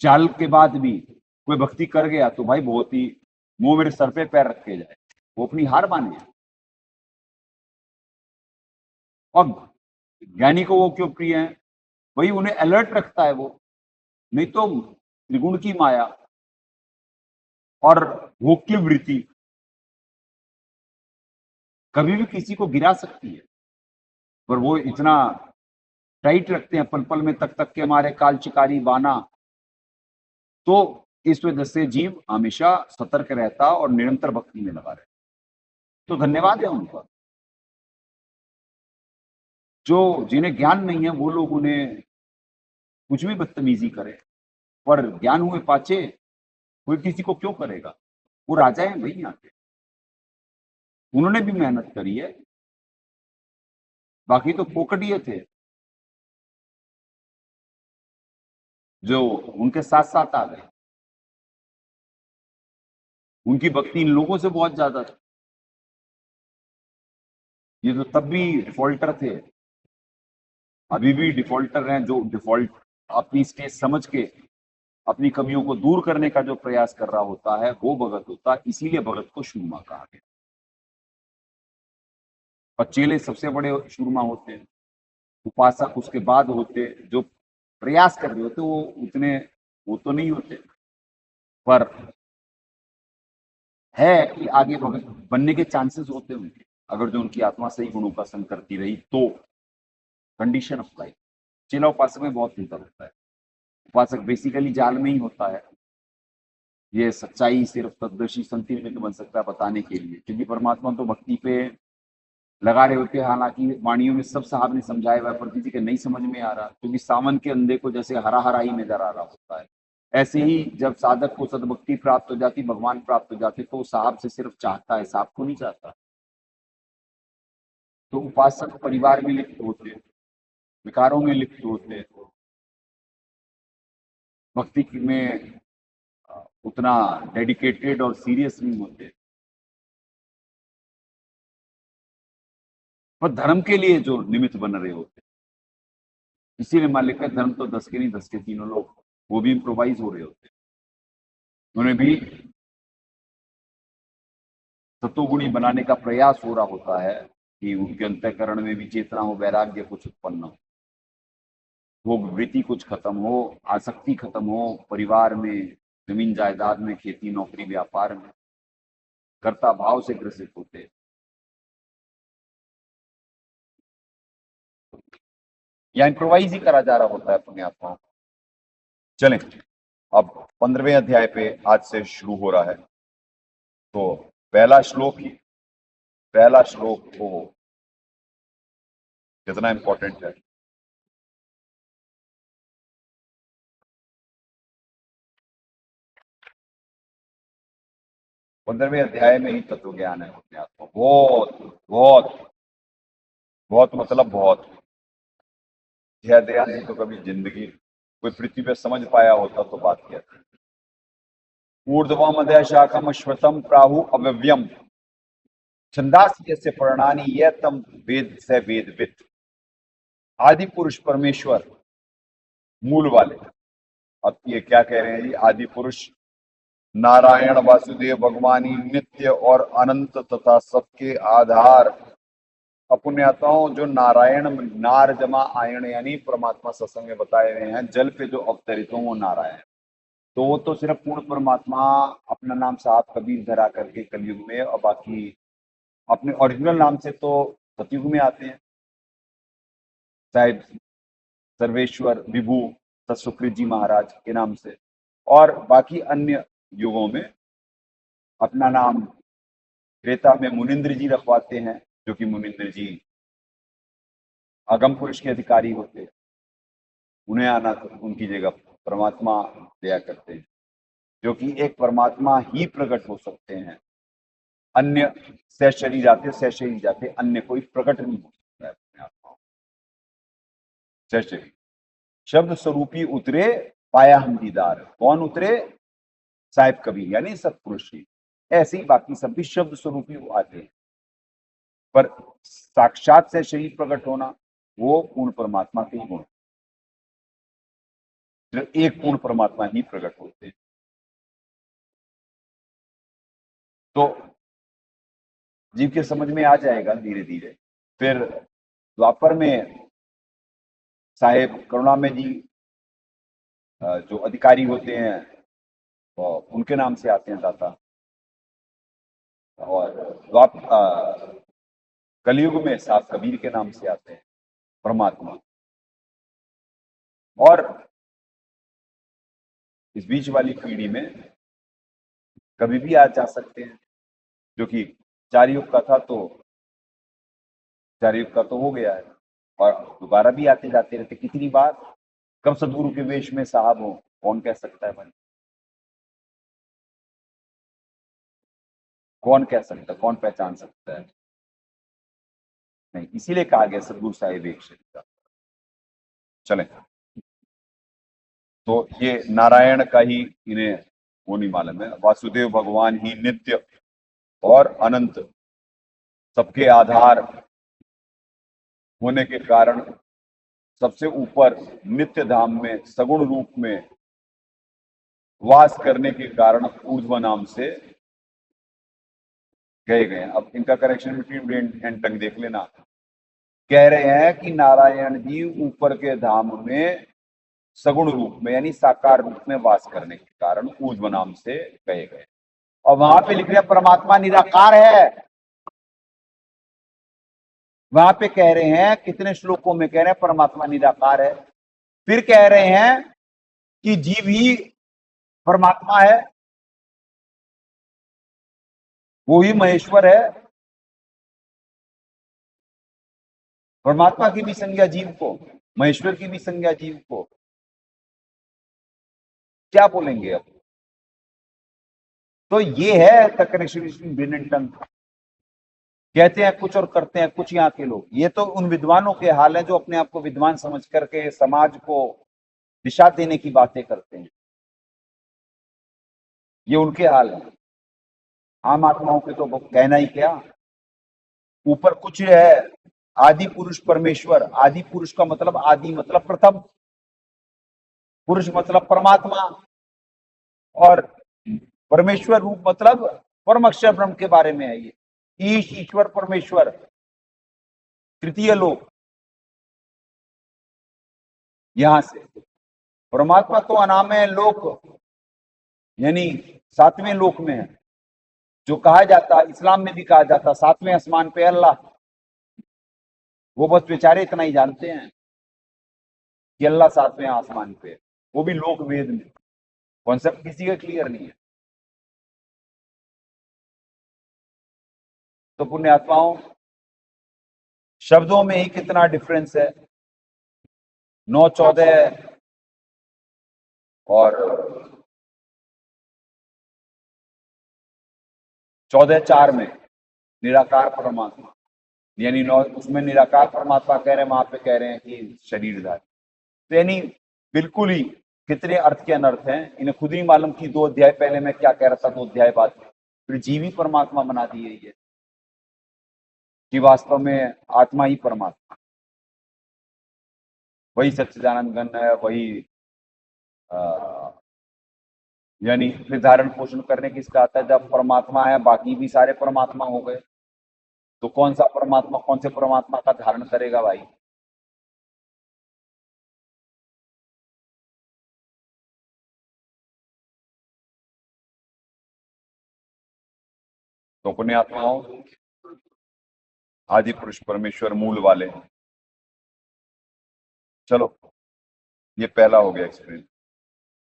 चाल के बाद भी कोई भक्ति कर गया तो भाई बहुत ही, वो मेरे सर पे पैर रख के जाए, वो अपनी हार माने। और ज्ञानी को वो क्यों प्रिय है? वही उन्हें अलर्ट रखता है वो। नहीं तो त्रिगुण की माया और भोग की वृत्ति कभी भी किसी को गिरा सकती है, पर वो इतना टाइट रखते हैं, पल पल में तक तक के हमारे काल चिकारी बाना। तो इस वजह से जीव हमेशा सतर्क रहता और निरंतर भक्ति में लगा रहता। तो धन्यवाद है उनका। जो जिन्हें ज्ञान नहीं है वो लोग उन्हें कुछ भी बदतमीजी करे, पर ज्ञान हुए पाचे कोई किसी को क्यों करेगा? वो राजा है भाई यहाँ के, उन्होंने भी मेहनत करी है, बाकी तो पोकटिए थे जो उनके साथ साथ आ गए। उनकी भक्ति इन लोगों से बहुत ज्यादा थी। ये तो तब भी डिफॉल्टर थे, अभी भी डिफॉल्टर हैं। जो डिफॉल्ट अपनी स्टेज समझ के अपनी कमियों को दूर करने का जो प्रयास कर रहा होता है वो भगत होता है। इसीलिए भगत को शूरमा कहा गया। और चेले सबसे बड़े शूरमा होते हैं, उपासक उसके बाद होते, जो प्रयास कर रहे होते वो उतने वो तो नहीं होते, पर है कि आगे बनने के चांसेस होते हैं उनके, अगर जो उनकी आत्मा सही गुणों का संग करती रही तो। कंडीशन ऑफ लाइफ चेला उपासक में बहुत अंतर होता है। उपासक बेसिकली जाल में ही होता है, ये सच्चाई सिर्फ तत्दर्शी संत ही में बन सकता है बताने के लिए, क्योंकि परमात्मा तो भक्ति पे लगा रहे होते हैं। हालांकि वाणियों में सब साहब ने समझाया हुआ, पर किसी के नहीं समझ में आ रहा, क्योंकि सावन के अंधे को जैसे हरा हरा ही नजर आ रहा होता है, ऐसे ही जब साधक को सदभक्ति प्राप्त हो जाती, भगवान प्राप्त हो जाते, तो साहब से सिर्फ चाहता है, साहब को नहीं चाहता। तो उपासक परिवार में लिप्त होते, विकारों में लिप्त होते, भक्ति में उतना डेडिकेटेड और सीरियस नहीं होते, पर धर्म के लिए जो निमित्त बन रहे होते। इसीलिए मान लिखा है धर्म तो 10 के नहीं 10 के तीनों लोग, वो भी इम्प्रोवाइज हो रहे होते, उन्हें भी सतोगुणी बनाने का प्रयास हो रहा होता है कि उनके अंतःकरण में भी चेतना हो, वैराग्य कुछ उत्पन्न हो, वो वृत्ति कुछ खत्म हो, आसक्ति खत्म हो, परिवार में, जमीन जायदाद में, खेती नौकरी व्यापार में कर्ता भाव से ग्रसित होते। या इम्प्रोवाइज ही करा जा रहा होता है अपने आत्माओं। चलें अब 15वें अध्याय पे आज से शुरू हो रहा है। तो पहला श्लोक तो कितना इंपॉर्टेंट है। पंद्रहवें अध्याय में ही तत्व ज्ञान है अपने आत्मा, बहुत बहुत बहुत मतलब बहुत। दयाल जी तो कभी जिंदगी कोई पृथ्वी पे समझ पाया होता तो बात किया था। ऊर्ध्वम अध्याय शाखम श्वतम प्राहु अव्यव्यम छंदास जैसे प्रणानी यह तम वेद से वेदविद। आदि पुरुष परमेश्वर मूल वाले। अब ये क्या कह रहे हैं जी, आदि पुरुष नारायण वासुदेव भगवान ही नित्य और अनंत तथा सबके आधार। अपुण्याताओं जो नारायण नार जमा आयण यानी परमात्मा सत्संग में बताए हुए हैं, जल पे जो अवतरित हो वो नारायण। तो वो तो सिर्फ पूर्ण परमात्मा अपना नाम साहब कबीर धरा करके कलयुग में, और बाकी अपने ओरिजिनल नाम से तो सतयुग में आते हैं, साहिब सर्वेश्वर विभु सतसुकृत जी महाराज के नाम से, और बाकी अन्य युगों में अपना नाम त्रेता में मुनिंद्र जी रखवाते हैं, जो कि मुनिंद्र जी अगम पुरुष के अधिकारी होते हैं, उन्हें आना तो उनकी जगह परमात्मा दिया करते हैं, जो कि एक परमात्मा ही प्रकट हो सकते हैं। अन्य सहशरीर जाते अन्य कोई प्रकट नहीं हो सकता है अपने आत्मा। सहशरीर शब्द स्वरूपी उतरे पाया हम दीदार। कौन उतरे? साहिब कबीर यानी सत्पुरुष ही। ऐसे ही बाकी सब भी शब्द स्वरूपी आते हैं, पर साक्षात से शरीर प्रकट होना वो पूर्ण परमात्मा के ही गुण, एक पूर्ण परमात्मा ही प्रकट होते हैं। तो जीव के समझ में आ जाएगा धीरे धीरे। फिर द्वापर में साहेब करुणामय जी जो अधिकारी होते हैं उनके नाम से आते हैं दाता, और कलयुग में साहब कबीर के नाम से आते हैं परमात्मा। और इस बीच वाली पीढ़ी में कभी भी आ जा सकते हैं, जो कि 4 युग का था, तो 4 युग का तो हो गया है, और दोबारा भी आते जाते रहते। कितनी बार कब सदगुरु के वेश में साहब हो, कौन कह सकता है भाई? कौन कह सकता है, कौन पहचान सकता है? नहीं, इसीलिए कहा गया सदगुरु साहिब एक शरीर। चले तो ये नारायण का ही इन्हें वो नहीं मालूम है। वासुदेव भगवान ही नित्य और अनंत सबके आधार होने के कारण सबसे ऊपर नित्य धाम में सगुण रूप में वास करने के कारण ऊर्ध्व नाम से गए गए। अब इनका correction between brain and tongue देख लेना। कह रहे हैं कि नारायण जी ऊपर के धाम में सगुण रूप में यानी साकार रूप में वास करने के कारण ऊर्ध्व नाम से कहे गए। और वहां पे लिख रहे हैं परमात्मा निराकार है। वहां पे कह रहे हैं, कितने श्लोकों में कह रहे हैं परमात्मा निराकार है। फिर कह रहे हैं कि जीव ही परमात्मा है, वो ही महेश्वर है। परमात्मा की भी संज्ञा जीव को, महेश्वर की भी संज्ञा जीव को। क्या बोलेंगे अब? तो ये है the connection between brain and tongue. कहते हैं कुछ और करते हैं कुछ यहाँ के लोग। ये तो उन विद्वानों के हाल है जो अपने आप को विद्वान समझ करके समाज को दिशा देने की बातें करते हैं। ये उनके हाल है। आम आत्माओं के तो कहना ही क्या। ऊपर कुछ है, आदि पुरुष परमेश्वर। आदि पुरुष का मतलब आदि मतलब प्रथम, पुरुष मतलब परमात्मा, और परमेश्वर रूप मतलब परम अक्षर ब्रह्म के बारे में है। ये ईश ईश्वर परमेश्वर तृतीय लोक। यहां से परमात्मा तो अनामय लोक यानी सातवें लोक में है, जो कहा जाता, इस्लाम में भी कहा जाता सातवें आसमान पे अल्लाह। वो बस बेचारे इतना ही जानते हैं कि अल्लाह सातवें आसमान पे है, वो भी लोक वेद में। कॉन्सेप्ट किसी का क्लियर नहीं है। तो पुण्यात्माओं, शब्दों में ही कितना डिफरेंस है। 9-14 और 14-4 में निराकार परमात्मा, यानी 9 उसमें निराकार परमात्मा कह रहे हैं, वहां पे कह रहे हैं कि शरीरधारी। तो यानी बिल्कुल ही कितने अर्थ के अनर्थ हैं, इन्हें खुद ही मालूम कि 2 अध्याय पहले मैं क्या कह रहा था, 2 अध्याय बाद फिर जीवी परमात्मा बना दिए ये, कि वास्तव में आत्मा ही परमात्मा, वही सच्चिदानंद घन है, वही यानी फिर धारण पोषण करने किसका आता है? जब परमात्मा है बाकी भी सारे परमात्मा हो गए, तो कौन सा परमात्मा कौन से परमात्मा का धारण करेगा भाई? तो पुण्यात्माओं, आदि पुरुष परमेश्वर मूल वाले। चलो, ये पहला हो गया एक्सप्लेन।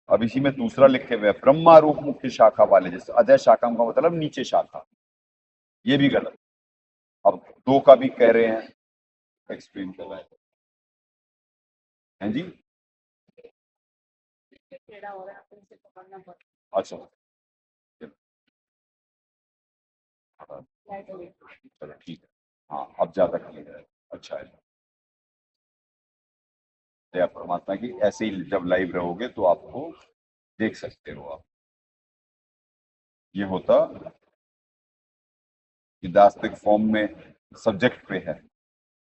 अब इसी में दूसरा लिखे हुए ब्रह्मा रूप मुख्य शाखा वाले, जैसे अजय शाखा का मतलब नीचे शाखा, ये भी गलत। अब 2 का भी कह रहे हैं, एक्सप्लेन कर रहा है जी। अच्छा, चलो ठीक है। हाँ, अब ज्यादा क्लियर है। अच्छा है। दया परमात्मा की। ऐसे ही जब लाइव रहोगे तो आपको देख सकते हो आप। ये होता कि दास्तिक फॉर्म में सब्जेक्ट पे है,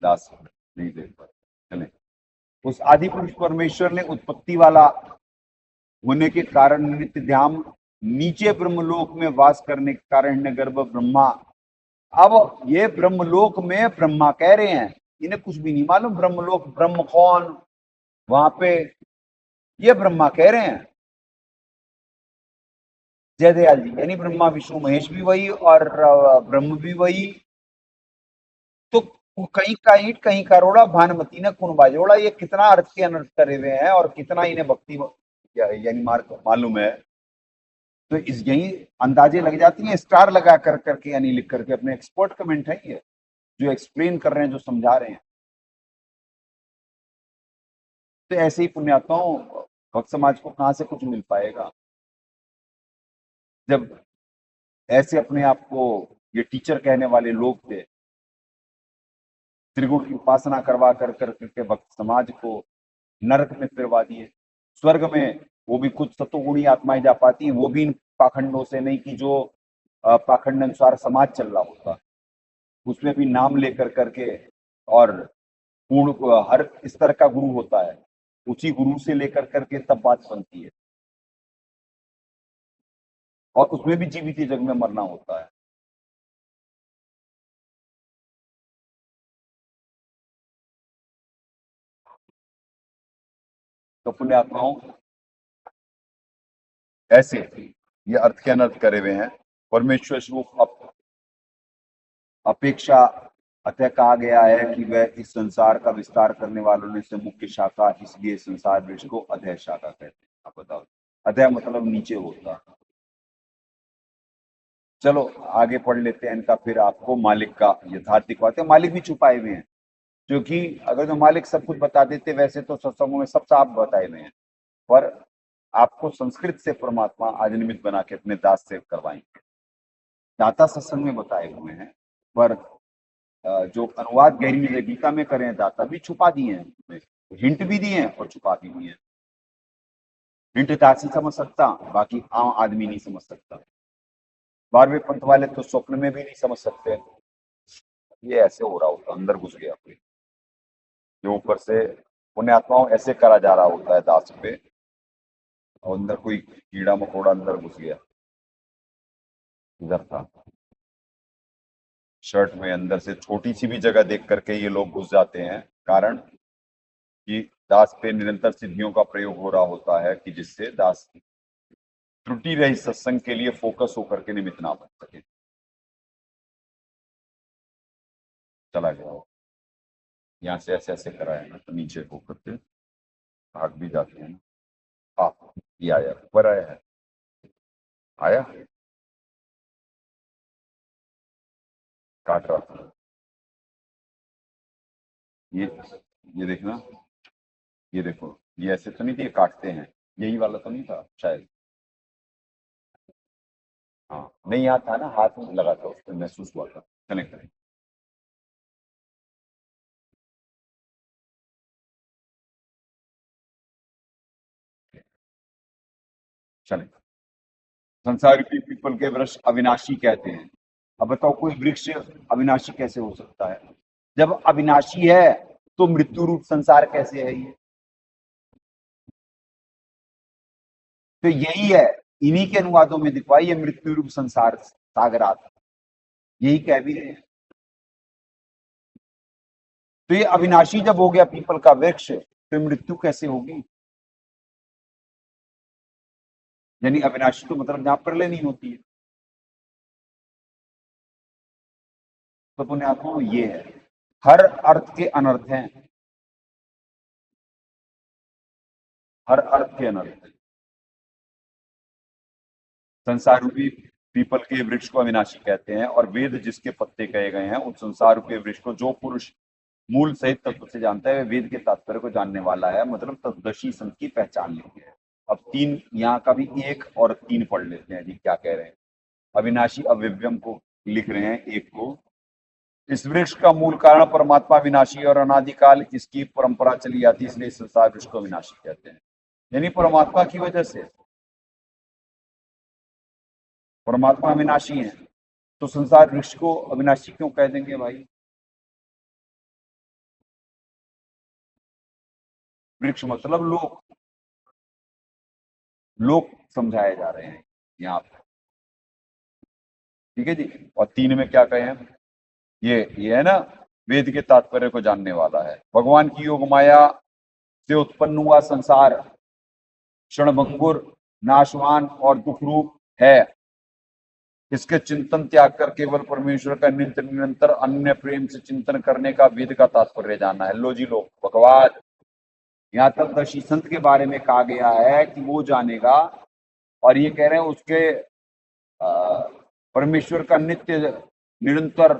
दास नहीं देख पाते। चले, उस आदि पुरुष परमेश्वर ने उत्पत्ति वाला होने के कारण नित्य ध्यान, नीचे ब्रह्मलोक में वास करने के कारण गर्भ ब्रह्मा। अब ये ब्रह्मलोक में ब्रह्मा कह रहे हैं, इन्हें कुछ भी नहीं मालूम ब्रह्मलोक ब्रह्म कौन वहां पे, ये ब्रह्मा कह रहे हैं। जय दयाल जी, यानी ब्रह्मा विष्णु महेश भी वही और ब्रह्म भी वही। तो कहीं का ईंट कहीं का रोड़ा, भानुमति ने कुन बाजोड़ा। ये कितना अर्थ के अनर्थ करे हुए हैं और कितना इन्हें भक्ति यानी मार्ग मालूम है। तो इस यही अंदाजे लग जाती हैं स्टार लगा कर करके, यानी लिख करके। अपने एक्सपर्ट कमेंट है ये, जो एक्सप्लेन कर रहे हैं, जो समझा रहे हैं। तो ऐसे ही पुण्यात्माओं, भक्त समाज को कहां से कुछ मिल पाएगा जब ऐसे अपने आप को ये टीचर कहने वाले लोग थे, त्रिगुण की उपासना करवा कर करके भक्त समाज को नरक में फिरवा दिए। स्वर्ग में वो भी कुछ सतोगुणी आत्माएं जा पाती हैं, वो भी इन पाखंडों से नहीं कि जो पाखंड अनुसार समाज चल रहा होता, उसमें भी नाम लेकर करके। और पूर्ण हर इस तरह का गुरु होता है, उसी गुरु से लेकर करके तब बात बनती है, और उसमें भी जीवित जग में मरना होता है। तो पुण्यात्माओं ऐसे ये अर्थ के अनर्थ करे हुए हैं। परमेश्वर स्वरूप अपेक्षा अतः कहा गया है कि वह इस संसार का विस्तार करने वालों में से मुख्य शाखा, इसलिए संसार वृक्ष को अधः शाखा कहते हैं। आप बताओ, अधः मतलब नीचे होता है। चलो आगे पढ़ लेते हैं इनका, फिर आपको मालिक का यथार्थिक बात है। मालिक भी छुपाए हुए हैं, क्योंकि अगर जो मालिक सब कुछ बता देते, वैसे तो सत्संगों में सब साफ बताए हुए हैं, पर आपको संस्कृत से परमात्मा आज निमित्त बना के अपने दास से करवाएंगे। दाता सत्संग में बताए हुए हैं, पर जो अनुवाद गहरी गीता में करें, दाता भी छुपा दिए हैं, हिंट भी दिए हैं और छुपा भी दिए हैं। हिंट दासी समझ सकता, बाकी आम आदमी नहीं समझ सकता। 12वें पंथ वाले तो स्वप्न में भी नहीं समझ सकते। ये ऐसे हो रहा होता, अंदर घुस गया कोई, जो ऊपर से पुण्यात्माओं ऐसे करा जा रहा होता है दास पे, और अंदर कोई कीड़ा मकोड़ा अंदर घुस गया। इधर था शर्ट में, अंदर से छोटी सी भी जगह देख करके ये लोग घुस जाते हैं, कारण कि दास पे निरंतर सिद्धियों का प्रयोग हो रहा होता है, कि जिससे दास त्रुटि रही सत्संग के लिए फोकस होकर के निमित्त ना बन सके। चला गया यहाँ से, ऐसे ऐसे कराया ना तो नीचे होकर के भाग भी जाते हैं ना। हाँ, ये आया, ऊपर आया है, आया, काट रहा था ये देखना, ये देखो, ये ऐसे तो नहीं थे, काटते हैं, यही वाला तो नहीं था शायद। हाँ नहीं, यहाँ था ना, हाथ में लगा था, उसको महसूस हुआ था, कनेक्ट करें। चले, संसार की पीपल के वृक्ष अविनाशी कहते हैं। अब बताओ, कोई वृक्ष अविनाशी कैसे हो सकता है? जब अविनाशी है तो मृत्यु रूप संसार कैसे है? ये तो यही है, इन्हीं के अनुवादों में दिखवाई, ये मृत्यु रूप संसार सागरात, यही कह भी रहे हैं। तो ये अविनाशी जब हो गया पीपल का वृक्ष, तो मृत्यु कैसे होगी? यानी अविनाशी तो मतलब जहां प्रलय नहीं होती है। तो पुण्यात्माओं ये है, हर अर्थ के अनर्थ हैं, हर अर्थ के अनर्थ हैं। संसार रूपी पीपल के वृक्ष को अविनाशी कहते हैं, और वेद जिसके पत्ते कहे गए हैं, उस संसार रूपी वृक्ष को जो पुरुष मूल सहित तत्व से जानता है, वह वेद के तात्पर्य को जानने वाला है, मतलब तत्वदर्शी संत की पहचान लेते हैं। अब तीन यहाँ का भी एक और तीन पढ़ लेते हैं जी, क्या कह रहे हैं। अविनाशी अव्यव्यम को लिख रहे हैं, एक को, इस वृक्ष का मूल कारण परमात्मा विनाशी और अनादिकाल इसकी परंपरा चली आती है, इसलिए संसार वृक्ष को विनाशी कहते हैं। यानी परमात्मा की वजह से, परमात्मा अविनाशी है, तो संसार वृक्ष को अविनाशी क्यों कह देंगे भाई? वृक्ष मतलब लोक, लोक समझाए जा रहे हैं यहाँ पे, ठीक है जी। और तीन में क्या कहे हैं, ये है ना, वेद के तात्पर्य को जानने वाला है। भगवान की योग माया से उत्पन्न हुआ संसार क्षणभंगुर, नाशवान और दुख रूप है। इसके चिंतन त्याग कर केवल परमेश्वर का निरंतर निरंतर अन्य प्रेम से चिंतन करने का वेद का तात्पर्य जानना है। लो जी लो, भगवान यहाँ तक दर्शी संत के बारे में कहा गया है कि वो जानेगा, और ये कह रहे हैं उसके परमेश्वर का नित्य निरंतर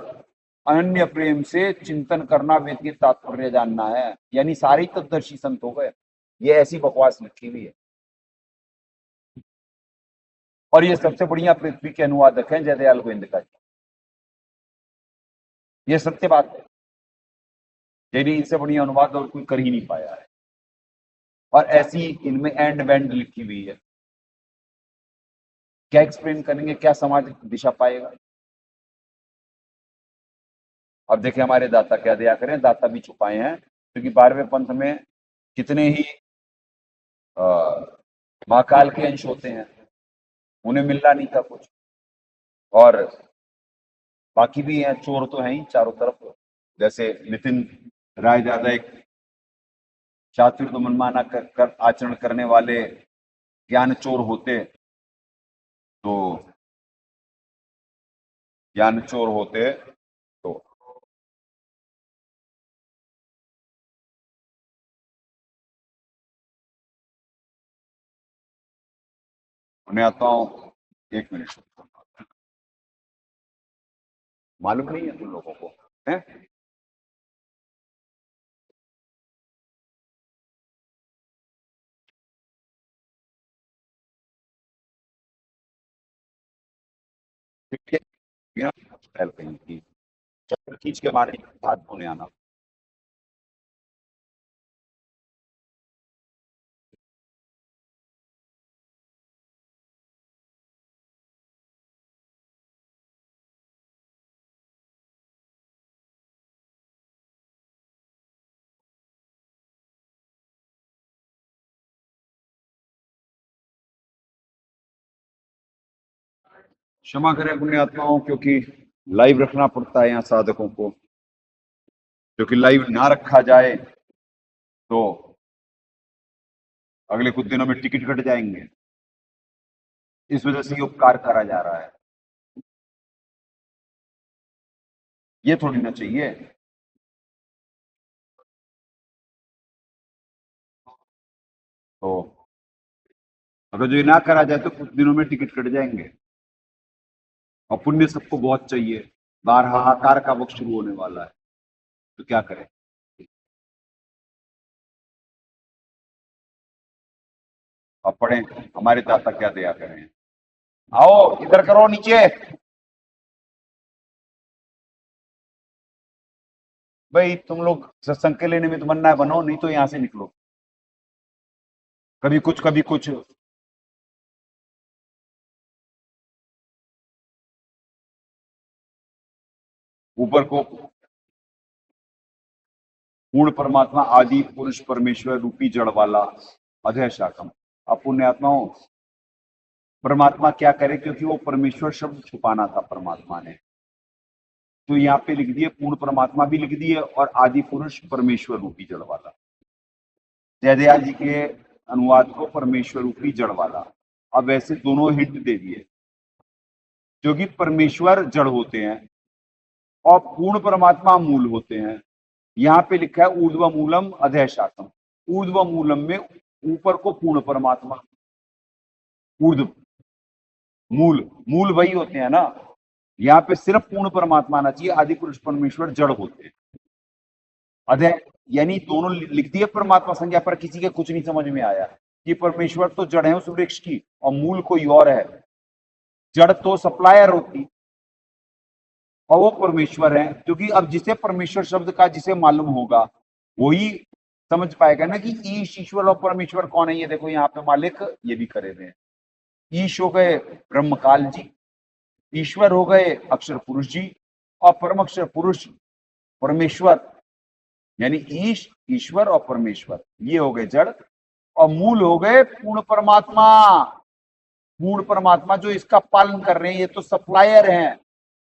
अनन्य प्रेम से चिंतन करना वेद के तात्पर्य जानना है। यानी सारे तत्दर्शी संत हो गए। ये ऐसी बकवास लिखी हुई है, और ये सबसे बढ़िया पृथ्वी के अनुवादक हैं जयदयाल गोविंद। ये सत्य बात है, यानी इनसे बढ़िया अनुवाद और कोई कर ही नहीं पाया है, और ऐसी इनमें एंड वेंड लिखी हुई है। क्या एक्सप्लेन करेंगे, क्या समाज दिशा पाएगा? अब देखें हमारे दाता क्या दया करें, दाता भी छुपाए हैं, क्योंकि 12वें पंथ में कितने ही महाकाल के अंश होते हैं, उन्हें मिलना नहीं था कुछ, और बाकी भी हैं, चोर तो हैं ही चारों तरफ। जैसे नितिन राय ज्यादा एक चातुर्य तो मनमाना कर आचरण करने वाले ज्ञान चोर होते तो ज्ञान चोर होते तो उन्हें आता हूँ। एक मिनट, मालूम नहीं है तुम लोगों को है? ठीक है, बिना पहल कहीं की चक्कर खींच के मारे हाथ धोने आना। क्षमा करें पुण्यात्माओं, क्योंकि लाइव रखना पड़ता है यहाँ साधकों को, क्योंकि लाइव ना रखा जाए तो अगले कुछ दिनों में टिकट कट जाएंगे। इस वजह से ये उपकार करा जा रहा है। ये थोड़ी ना चाहिए। तो अगर जो ये ना करा जाए तो कुछ दिनों में टिकट कट जाएंगे, और पुण्य सबको बहुत चाहिए। बाहर हाहाकार का वक्त शुरू होने वाला है, तो क्या करें? अब पढ़ें, हमारे दाता क्या दया करें। आओ इधर करो नीचे। भाई तुम लोग सत्संग के लेने में तो बनना है बनो, नहीं तो यहां से निकलो। कभी कुछ कभी कुछ। ऊपर को पूर्ण परमात्मा आदि पुरुष परमेश्वर रूपी जड़ वाला अधय शाखम। अब पुण्यात्माओं, परमात्मा क्या करे, क्योंकि वो परमेश्वर शब्द छुपाना था परमात्मा ने, तो यहाँ पे लिख दिए पूर्ण परमात्मा भी लिख दिए और आदि पुरुष परमेश्वर रूपी जड़ वाला। जयदयाल जी के अनुवाद को परमेश्वर रूपी जड़ वाला। अब वैसे दोनों हिंट दे दिए, क्योंकि परमेश्वर जड़ होते हैं और पूर्ण परमात्मा मूल होते हैं। यहाँ पे लिखा है ऊर्ध्व मूलम अधय शाखम। ऊर्ध्व मूलम में ऊपर को पूर्ण परमात्मा, ऊर्ध्व मूल, मूल वही होते हैं ना। यहाँ पे सिर्फ पूर्ण परमात्मा आना चाहिए, आदि पुरुष परमेश्वर जड़ होते हैं। अधय यानी दोनों लिख दिए परमात्मा संज्ञा, पर किसी के कुछ नहीं समझ में आया कि परमेश्वर तो जड़ है उस वृक्ष की और मूल कोई और है। जड़ तो सप्लायर होती और वो परमेश्वर है, क्योंकि अब जिसे परमेश्वर शब्द का जिसे मालूम होगा वही समझ पाएगा ना कि ईश ईश्वर और परमेश्वर कौन है। ये देखो यहाँ पे मालिक ये भी करे हुए हैं। ईश हो गए ब्रह्मकाल जी, ईश्वर हो गए अक्षर पुरुष जी, और परम अक्षर पुरुष परमेश्वर, यानी ईश ईश्वर और परमेश्वर ये हो गए जड़, और मूल हो गए पूर्ण परमात्मा। पूर्ण परमात्मा जो इसका पालन कर रहे हैं, ये तो सप्लायर हैं।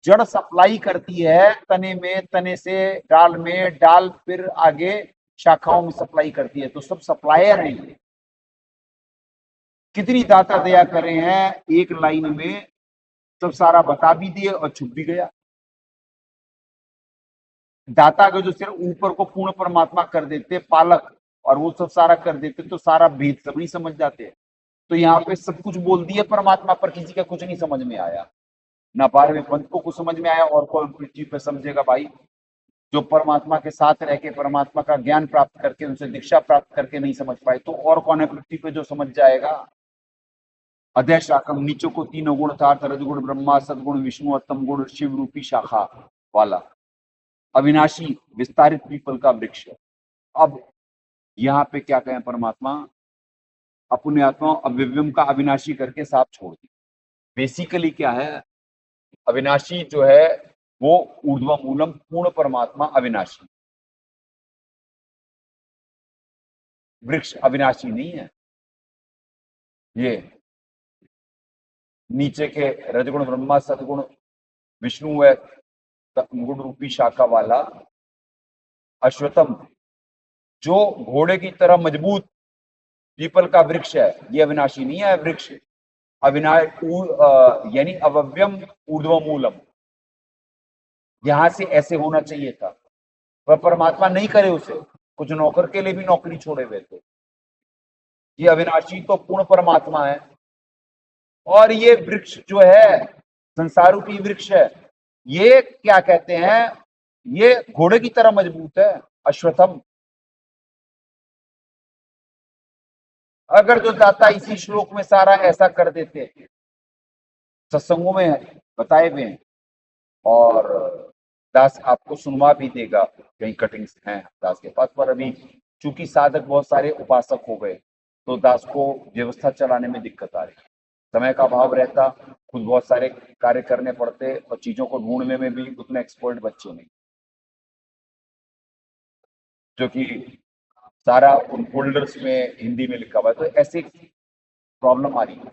जड़ सप्लाई करती है तने में, तने से डाल में, डाल फिर आगे शाखाओं में सप्लाई करती है, तो सब सप्लायर हैं ये। कितनी दाता दया कर रहे हैं, एक लाइन में सब सारा बता भी दिए और छुप भी गया। दाता का जो सिर्फ ऊपर को पूर्ण परमात्मा कर देते पालक, और वो सब सारा कर देते तो सारा भेद सब नहीं समझ जाते। तो यहाँ पे सब कुछ बोल दिए परमात्मा, पर किसी का कुछ नहीं समझ में आया। ना 12वें पंथ को कुछ समझ में आया, और कौन पृथ्वी पे समझेगा भाई। जो परमात्मा के साथ रह के परमात्मा का ज्ञान प्राप्त करके उनसे दीक्षा प्राप्त करके नहीं समझ पाए, तो और कौन है पृथ्वी पे जो समझ जाएगा। अधय शाखम, नीचों को तीनों गुण था, रजगुण ब्रह्मा, सदगुण विष्णु और तम गुण शिव रूपी शाखा वाला अविनाशी विस्तारित पीपल का वृक्ष। अब यहाँ पे क्या कहें परमात्मा, अपने आत्मा अव्यव्यम का अविनाशी करके साफ छोड़ दी। बेसिकली क्या है, अविनाशी जो है वो ऊर्ध्व मूलम पूर्ण परमात्मा अविनाशी, वृक्ष अविनाशी नहीं है। ये नीचे के रजगुण ब्रह्मा सदगुण विष्णु है गुण रूपी शाखा वाला अश्वत्थम जो घोड़े की तरह मजबूत पीपल का वृक्ष है, ये अविनाशी नहीं है वृक्ष, यानी अवव्यम ऊर्ध्वमूलम, यहां से ऐसे होना चाहिए था, पर परमात्मा नहीं करे उसे, कुछ नौकर के लिए भी नौकरी छोड़े हुए थे। ये अविनाशी तो पूर्ण परमात्मा है, और ये वृक्ष जो है संसार रूपी वृक्ष है, ये क्या कहते हैं, ये घोड़े की तरह मजबूत है, अश्वत्थम। अगर जो दाता इसी श्लोक में सारा ऐसा कर देते, सत्संगों में बताए हुए हैं, और दास आपको सुनवा भी देगा, कहीं कटिंग्स हैं दास के पास, पर अभी चूंकि साधक बहुत सारे उपासक हो गए, तो दास को व्यवस्था चलाने में दिक्कत आ रही, समय का अभाव रहता, खुद बहुत सारे कार्य करने पड़ते, और चीजों को ढूंढने में भी उतने एक्सपर्ट बच्चे नहीं, जो कि सारा उन फोल्डर्स में हिंदी में लिखा हुआ है, तो ऐसी प्रॉब्लम आ रही है।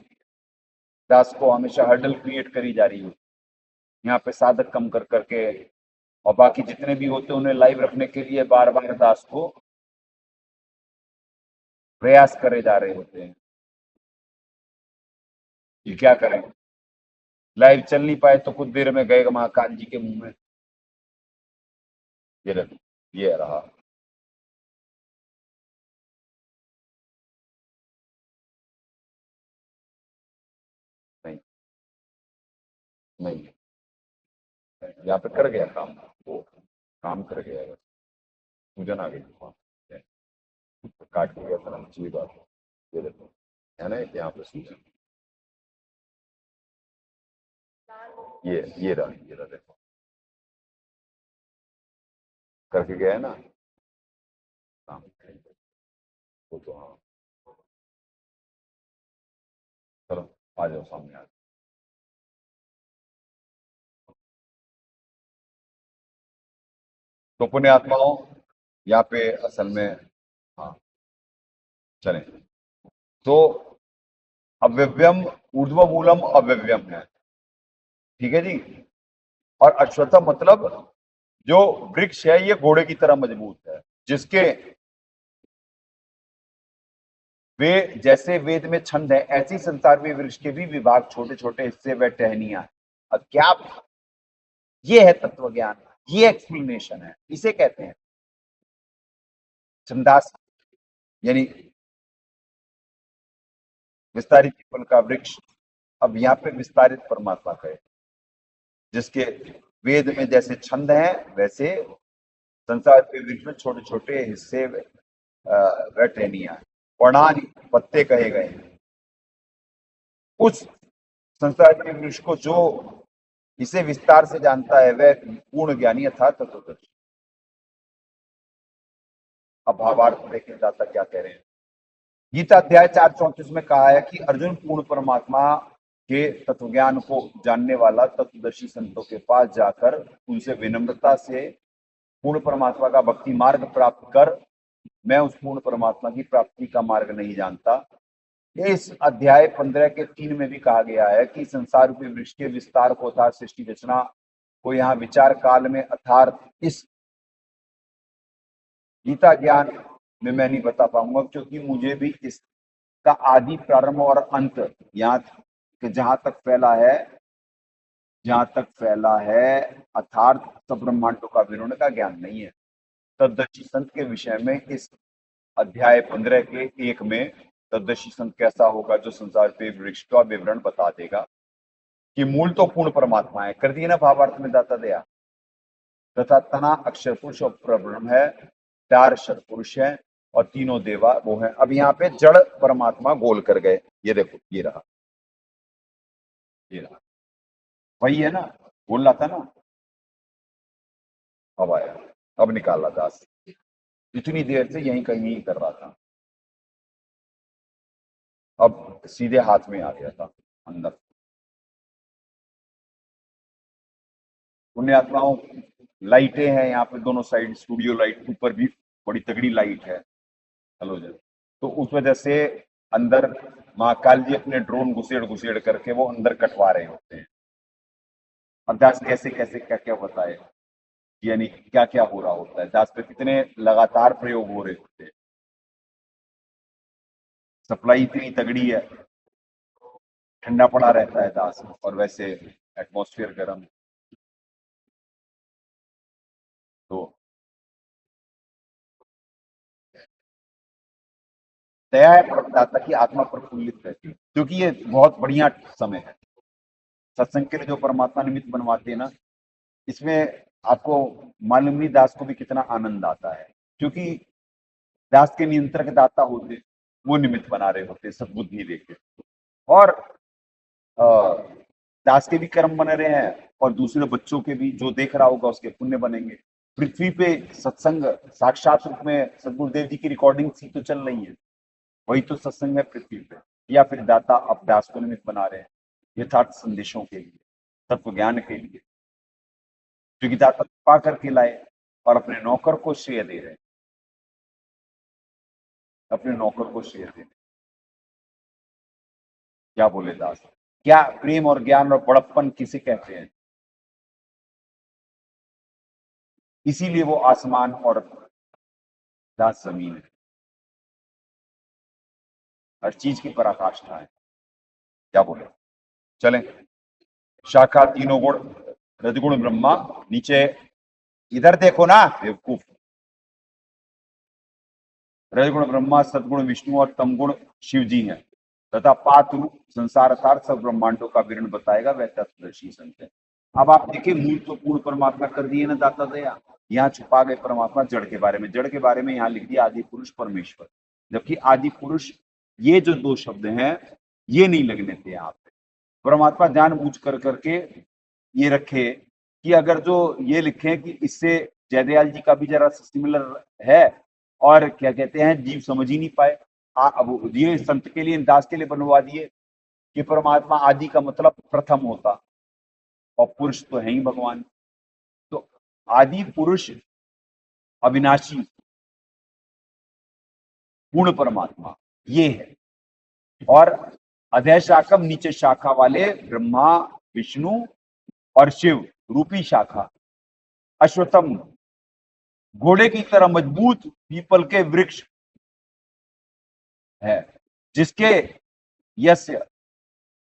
दास को हमेशा हर्डल क्रिएट करी जा रही है यहाँ पे, साधक कम कर करके, और बाकी जितने भी होते हैं उन्हें लाइव रखने के लिए बार बार दास को प्रयास करे जा रहे होते हैं। ये क्या करें, लाइव चल नहीं पाए तो कुछ देर में गए महाकाल जी के मुंह में। ये रहा, नहीं नहीं, यहाँ पे कर गया काम, वो काम कर गया, बस पूजन आ गई, काट के गया था, अच्छी बात है। ये देखो है ना, यहाँ पे सूजन, ये रहा देखो, करके गया है ना काम, वो तो हाँ, चलो आ जाओ सामने आ जाओ। तो पुण्य आत्माओं, यहाँ पे असल में, हाँ चलें, तो अव्यव्यम ऊर्ध्वमूलम अव्यव्यम है, ठीक है जी। और अश्वत्थम मतलब जो वृक्ष है ये घोड़े की तरह मजबूत है, जिसके वे जैसे वेद में छंद है, ऐसे ही संसार में वृक्ष के भी विभाग, छोटे छोटे हिस्से व टहनियां है। अब क्या, ये है तत्व ज्ञान, ये एक्सप्लेनेशन है, इसे कहते हैं छंदास, यानी विस्तारित पीपल का वृक्ष। अब यहाँ पे विस्तारित परमात्मा का है, जिसके वेद में जैसे छंद है, वैसे संसार के वृक्ष में छोटे छोटे हिस्से व टहनियां, पर्णानि पत्ते कहे गए हैं। उस संसार के वृक्ष को जो इसे विस्तार से जानता है, वह पूर्ण ज्ञानी अर्थात तत्वदर्शी। अब भावार्थ देखें दाता क्या कह रहे हैं। गीता अध्याय 4:34 में कहा है कि अर्जुन, पूर्ण परमात्मा के तत्वज्ञान को जानने वाला तत्वदर्शी संतों के पास जाकर उनसे विनम्रता से पूर्ण परमात्मा का भक्ति मार्ग प्राप्त कर, मैं उस पूर्ण परमात्मा की प्राप्ति का मार्ग नहीं जानता। इस अध्याय 15 के 3 में भी कहा गया है कि संसार रूपी वृक्ष के विस्तार को अर्थात सृष्टि रचना को यहाँ विचार काल में अर्थात इस गीता ज्ञान में मैं नहीं बता पाऊंगा, क्योंकि मुझे भी इसका आदि प्रारंभ और अंत यहाँ जहां तक फैला है अर्थात सब ब्रह्मांडों का विवरण का ज्ञान नहीं है। तद्दर्शी संत के विषय में इस अध्याय 15 के 1 में तद्दर्शी संत कैसा होगा, जो संसार पे वृक्ष का विवरण बता देगा कि मूल तो पूर्ण परमात्मा है, कर दिए ना भावार्थ में दाता दया, तथा तना अक्षर पुरुष और प्रब्रह्म है, 4 शत पुरुष है, और तीनों देवा वो है। अब यहाँ पे जड़ परमात्मा गोल कर गए, ये देखो ये रहा, वही है ना, बोल रहा था ना, अब आया, अब निकाला दास, इतनी देर से यहीं कहीं कर रहा था, अब सीधे हाथ में आ गया था अंदर। पुण्यात्माओं, लाइटें हैं यहाँ पे दोनों साइड, स्टूडियो लाइट, ऊपर भी बड़ी तगड़ी लाइट है हेलोजन, तो उस वजह से अंदर महाकाल जी अपने ड्रोन घुसेड़ घुसेड़ करके वो अंदर कटवा रहे होते हैं। अब दास कैसे कैसे क्या क्या बताए, यानी क्या क्या हो रहा होता है, दास पे कितने लगातार प्रयोग हो रहे होते हैं, सप्लाई इतनी तगड़ी है, ठंडा पड़ा रहता है दास, और वैसे एटमॉस्फेयर गर्म। तो दया है परमदाता की आत्मा प्रफुल्लित रहती है, क्योंकि ये बहुत बढ़िया समय है सत्संग के लिए जो परमात्मा निमित्त बनवाते हैं ना, इसमें आपको मालूम नहीं दास को भी कितना आनंद आता है, क्योंकि दास के नियंत्रक दाता होते, वो निमित्त बना रहे होते सद्बुद्धि देके, और अ, दास के भी कर्म बन रहे हैं और दूसरे बच्चों के भी, जो देख रहा होगा उसके पुण्य बनेंगे। पृथ्वी पे सत्संग साक्षात रूप में सदगुरुदेव जी की रिकॉर्डिंग सी तो चल रही है, वही तो सत्संग है पृथ्वी पे। या फिर दाता अब दास को निमित्त बना रहे हैं यथार्थ संदेशों के लिए, तत्व ज्ञान के लिए, क्योंकि दाता पा करके लाए और अपने नौकर को श्रेय दे रहे हैं, अपने नौकर को श्रेय दे रहे हैं। क्या बोले दास, क्या प्रेम और ज्ञान और बड़प्पन किसे कहते हैं, इसीलिए वो आसमान और दास जमीन है, हर चीज की पराकाष्ठा है। क्या बोले, चलें। शाखा तीनों गुण, रजगुण ब्रह्मा, नीचे इधर देखो ना बेवकूफ, रजगुण ब्रह्मा, सदगुण विष्णु और तमगुण शिव जी हैं, तथा पात रूप संसार अर्थात सब ब्रह्मांडों का विवरण बताएगा वह तत्वदर्शी संत है। अब आप देखिए, मूल तो पूर्ण परमात्मा कर दिए ना दाता दया, यहाँ छुपा गए परमात्मा जड़ के बारे में, जड़ के बारे में यहाँ लिख दिया आदि पुरुष परमेश्वर, जबकि आदि पुरुष ये जो दो शब्द हैं ये नहीं लगने थे यहाँ पे। परमात्मा जानबूझ कर करके ये रखे कि अगर जो ये लिखे कि इससे जयदयाल जी का भी जरा सिमिलर है, और क्या कहते हैं जीव समझ ही नहीं पाए, अब ये संत के लिए दास के लिए बनवा दिए कि परमात्मा आदि का मतलब प्रथम होता, और पुरुष तो है ही भगवान, तो आदि पुरुष अविनाशी पूर्ण परमात्मा ये है, और अधय शाखम नीचे शाखा वाले ब्रह्मा विष्णु और शिव रूपी शाखा, अश्वत्थम घोड़े की तरह मजबूत पीपल के वृक्ष है, जिसके यस्य,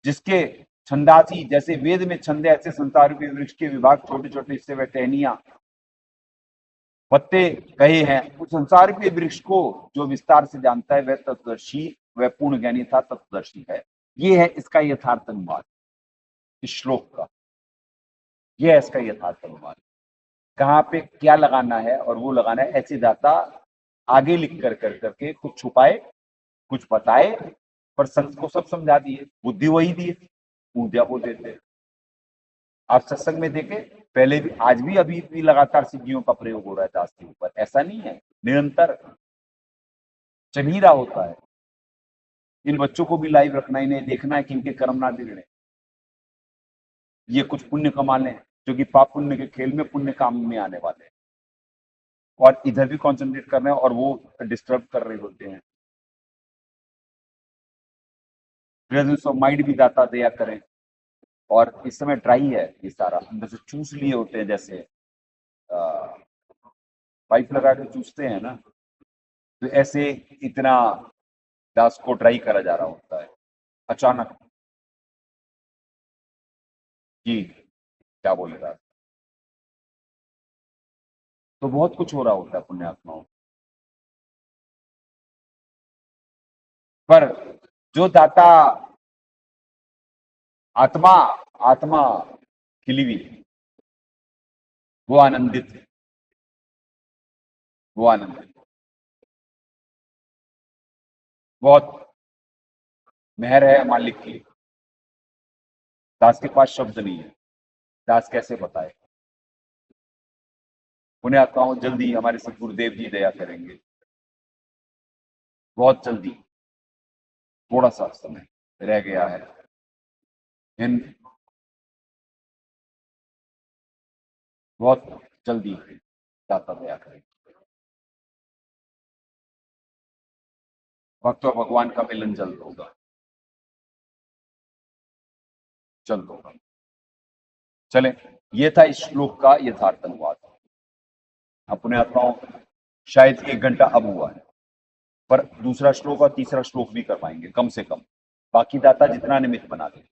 जिसके छंदासी, जैसे वेद में छंद है ऐसे संसार के वृक्ष के विभाग छोटे छोटे हिस्से व टहनियां पत्ते कहे हैं, उस संसार के वृक्ष को जो विस्तार से जानता है वह तत्वदर्शी, वह पूर्ण ज्ञानी था तत्वदर्शी है। ये है इसका यथार्थ अनुवाद इस श्लोक का, यह है इसका यथार्थ अनुवाद। कहाँ पे क्या लगाना है और वो लगाना है, ऐसे दाता आगे लिख कर करके कुछ छुपाए कुछ बताए, पर संत को सब समझा दिए, बुद्धि वही दिए, पूजा वो देते। आप सत्संग में देखे पहले भी, आज भी, अभी भी लगातार सिद्धियों का प्रयोग हो रहा है दास के ऊपर, ऐसा नहीं है, निरंतर चल ही रहा होता है। इन बच्चों को भी लाइव रखना, इन्हें देखना है कि इनके कर्म ना बिगड़े, ये कुछ पुण्य कमा लें, जो कि पाप पुण्य के खेल में पुण्य काम में आने वाले हैं, और इधर भी कॉन्सेंट्रेट कर रहे हैं और वो डिस्टर्ब कर रहे होते हैं। प्रेजेंस ऑफ माइंड भी दाता दया करें, और इस समय ड्राई है ये सारा, अंदर से चूस लिए होते हैं, जैसे पाइप लगा के चूसते हैं ना, तो ऐसे इतना दास को ड्राई करा जा रहा होता है अचानक। जी क्या बोले दास, तो बहुत कुछ हो रहा होता है पुण्यात्माओं, पर जो दाता आत्मा, आत्मा खिली हुई, वो आनंदित है, वो आनंदित, बहुत मेहर है मालिक की, दास के पास शब्द नहीं है, दास कैसे बताए। पुण्यात्माओं जल्दी हमारे सदगुरुदेव जी दया करेंगे, बहुत जल्दी, थोड़ा सा समय रह गया है, इन बहुत जल्दी दाता दया करेंगे, भक्त और भगवान का मिलन जल्द होगा, जल्द होगा। चलें, ये था इस श्लोक का यथार्थ अनुवाद। अपने आत्माओं शायद 1 घंटा अब हुआ है, पर दूसरा श्लोक और तीसरा श्लोक भी कर पाएंगे कम से कम, बाकी दाता जितना निमित्त बना दे।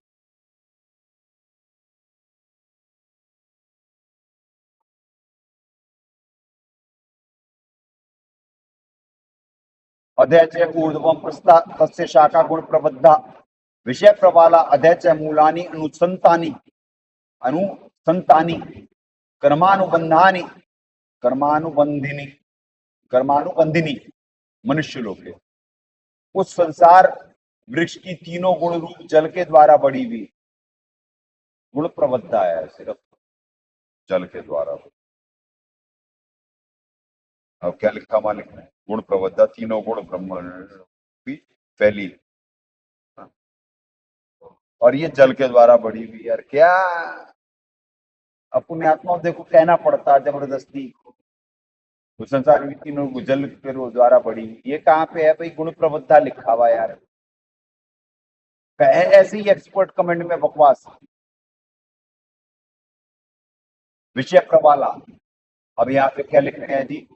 अध्यय ऊर्ध्वं प्रस्था तस्य शाखा गुण प्रबद्धा विषय प्रबाला अध्यय मूलानि अनुसंतानी कर्मानुबंधानी कर्मानुबंधिनी कर्मानुबंधिनी मनुष्य लोग के उस संसार वृक्ष की तीनों गुण रूप जल के द्वारा बढ़ी हुई गुण प्रबद्धा है, सिर्फ जल के द्वारा। अब क्या लिखा वहां लिखना है, गुण प्रबद्धा तीनों गुण ब्रह्म भी फैली, और ये जल के द्वारा बढ़ी हुई। यार क्या अपने आत्मा देखो कहना पड़ता है जबरदस्ती, तो संसार की तीनों जल के द्वारा बढ़ी हुई, ये कहाँ पे है भाई, गुण प्रबद्धा लिखा हुआ यार। ऐसे ही एक्सपर्ट कमेंट में बकवास। विषय प्रवाला, अब यहाँ पे क्या लिख रहे हैं जी,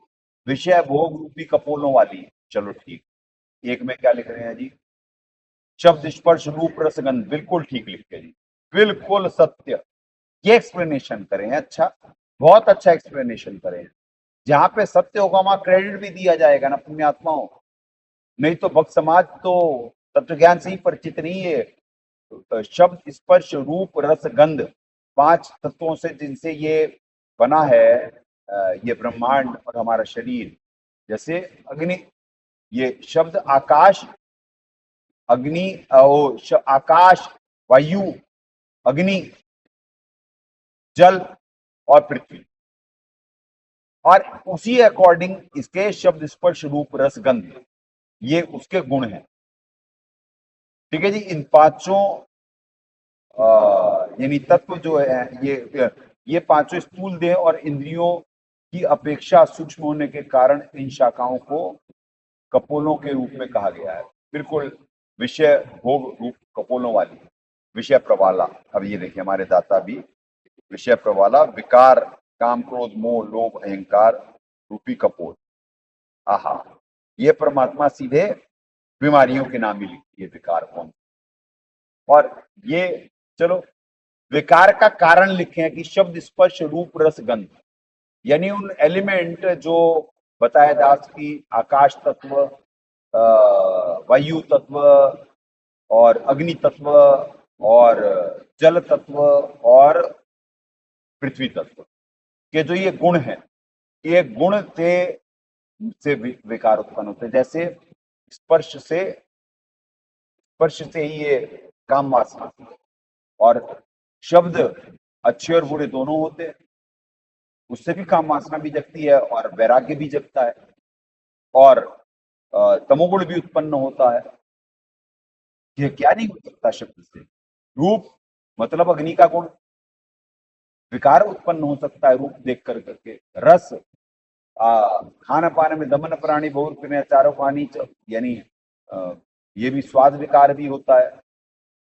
विषय भोग रूपी कपोलों वाली। चलो ठीक, एक में क्या लिख रहे हैं जी, शब्द स्पर्श रूप रसगंध, बिल्कुल ठीक लिखे जी, बिल्कुल सत्य। ये एक्सप्लेनेशन करें, अच्छा बहुत अच्छा एक्सप्लेनेशन करें। जहां पे सत्य होगा वहां क्रेडिट भी दिया जाएगा ना पुण्यात्माओं, नहीं तो भक्त समाज तो तत्व ज्ञान से ही परिचित नहीं है। शब्द स्पर्श रूप रस गंध 5 तत्वों से जिनसे ये बना है, ये ब्रह्मांड और हमारा शरीर। जैसे अग्नि, ये शब्द आकाश, अग्नि, आकाश, वायु, अग्नि, जल और पृथ्वी, और उसी अकॉर्डिंग इसके शब्द स्पर्श रूप रस गंध, ये उसके गुण हैं। ठीक है जी, इन पांचों यानी तत्व जो है, ये पांचों स्थूल देह और इंद्रियों की अपेक्षा सूक्ष्म होने के कारण इन शाखाओं को कपोलों के रूप में कहा गया है। बिल्कुल विषय भोग रूप कपोलों वाली विषय प्रवाला। अब ये देखिए हमारे दाता भी विषय प्रवाला, विकार काम क्रोध मोह लोभ अहंकार रूपी कपोल। आहा, ये परमात्मा सीधे बीमारियों के नाम ही लिखती है, विकार कौन। और ये चलो विकार का कारण लिखे हैं कि शब्द स्पर्श रूप रस गंध, यानी उन एलिमेंट जो बताया दास की आकाश तत्व, वायु तत्व और अग्नि तत्व और जल तत्व और पृथ्वी तत्व के जो ये गुण हैं, ये गुण से विकार उत्पन्न होते हैं। जैसे स्पर्श से ही ये काम वासना, और शब्द अच्छे और बुरे दोनों होते हैं, उससे भी काम वासना भी जगती है और वैराग्य भी जगता है, और तमोगुण भी उत्पन्न होता है। ये क्या नहीं हो सकता शब्द से। रूप मतलब अग्नि का गुण, विकार उत्पन्न हो सकता है रूप देख कर करके। रस, खान पान में दमन प्राणी बहुर चारों पानी, यानी ये भी स्वाद विकार भी होता है।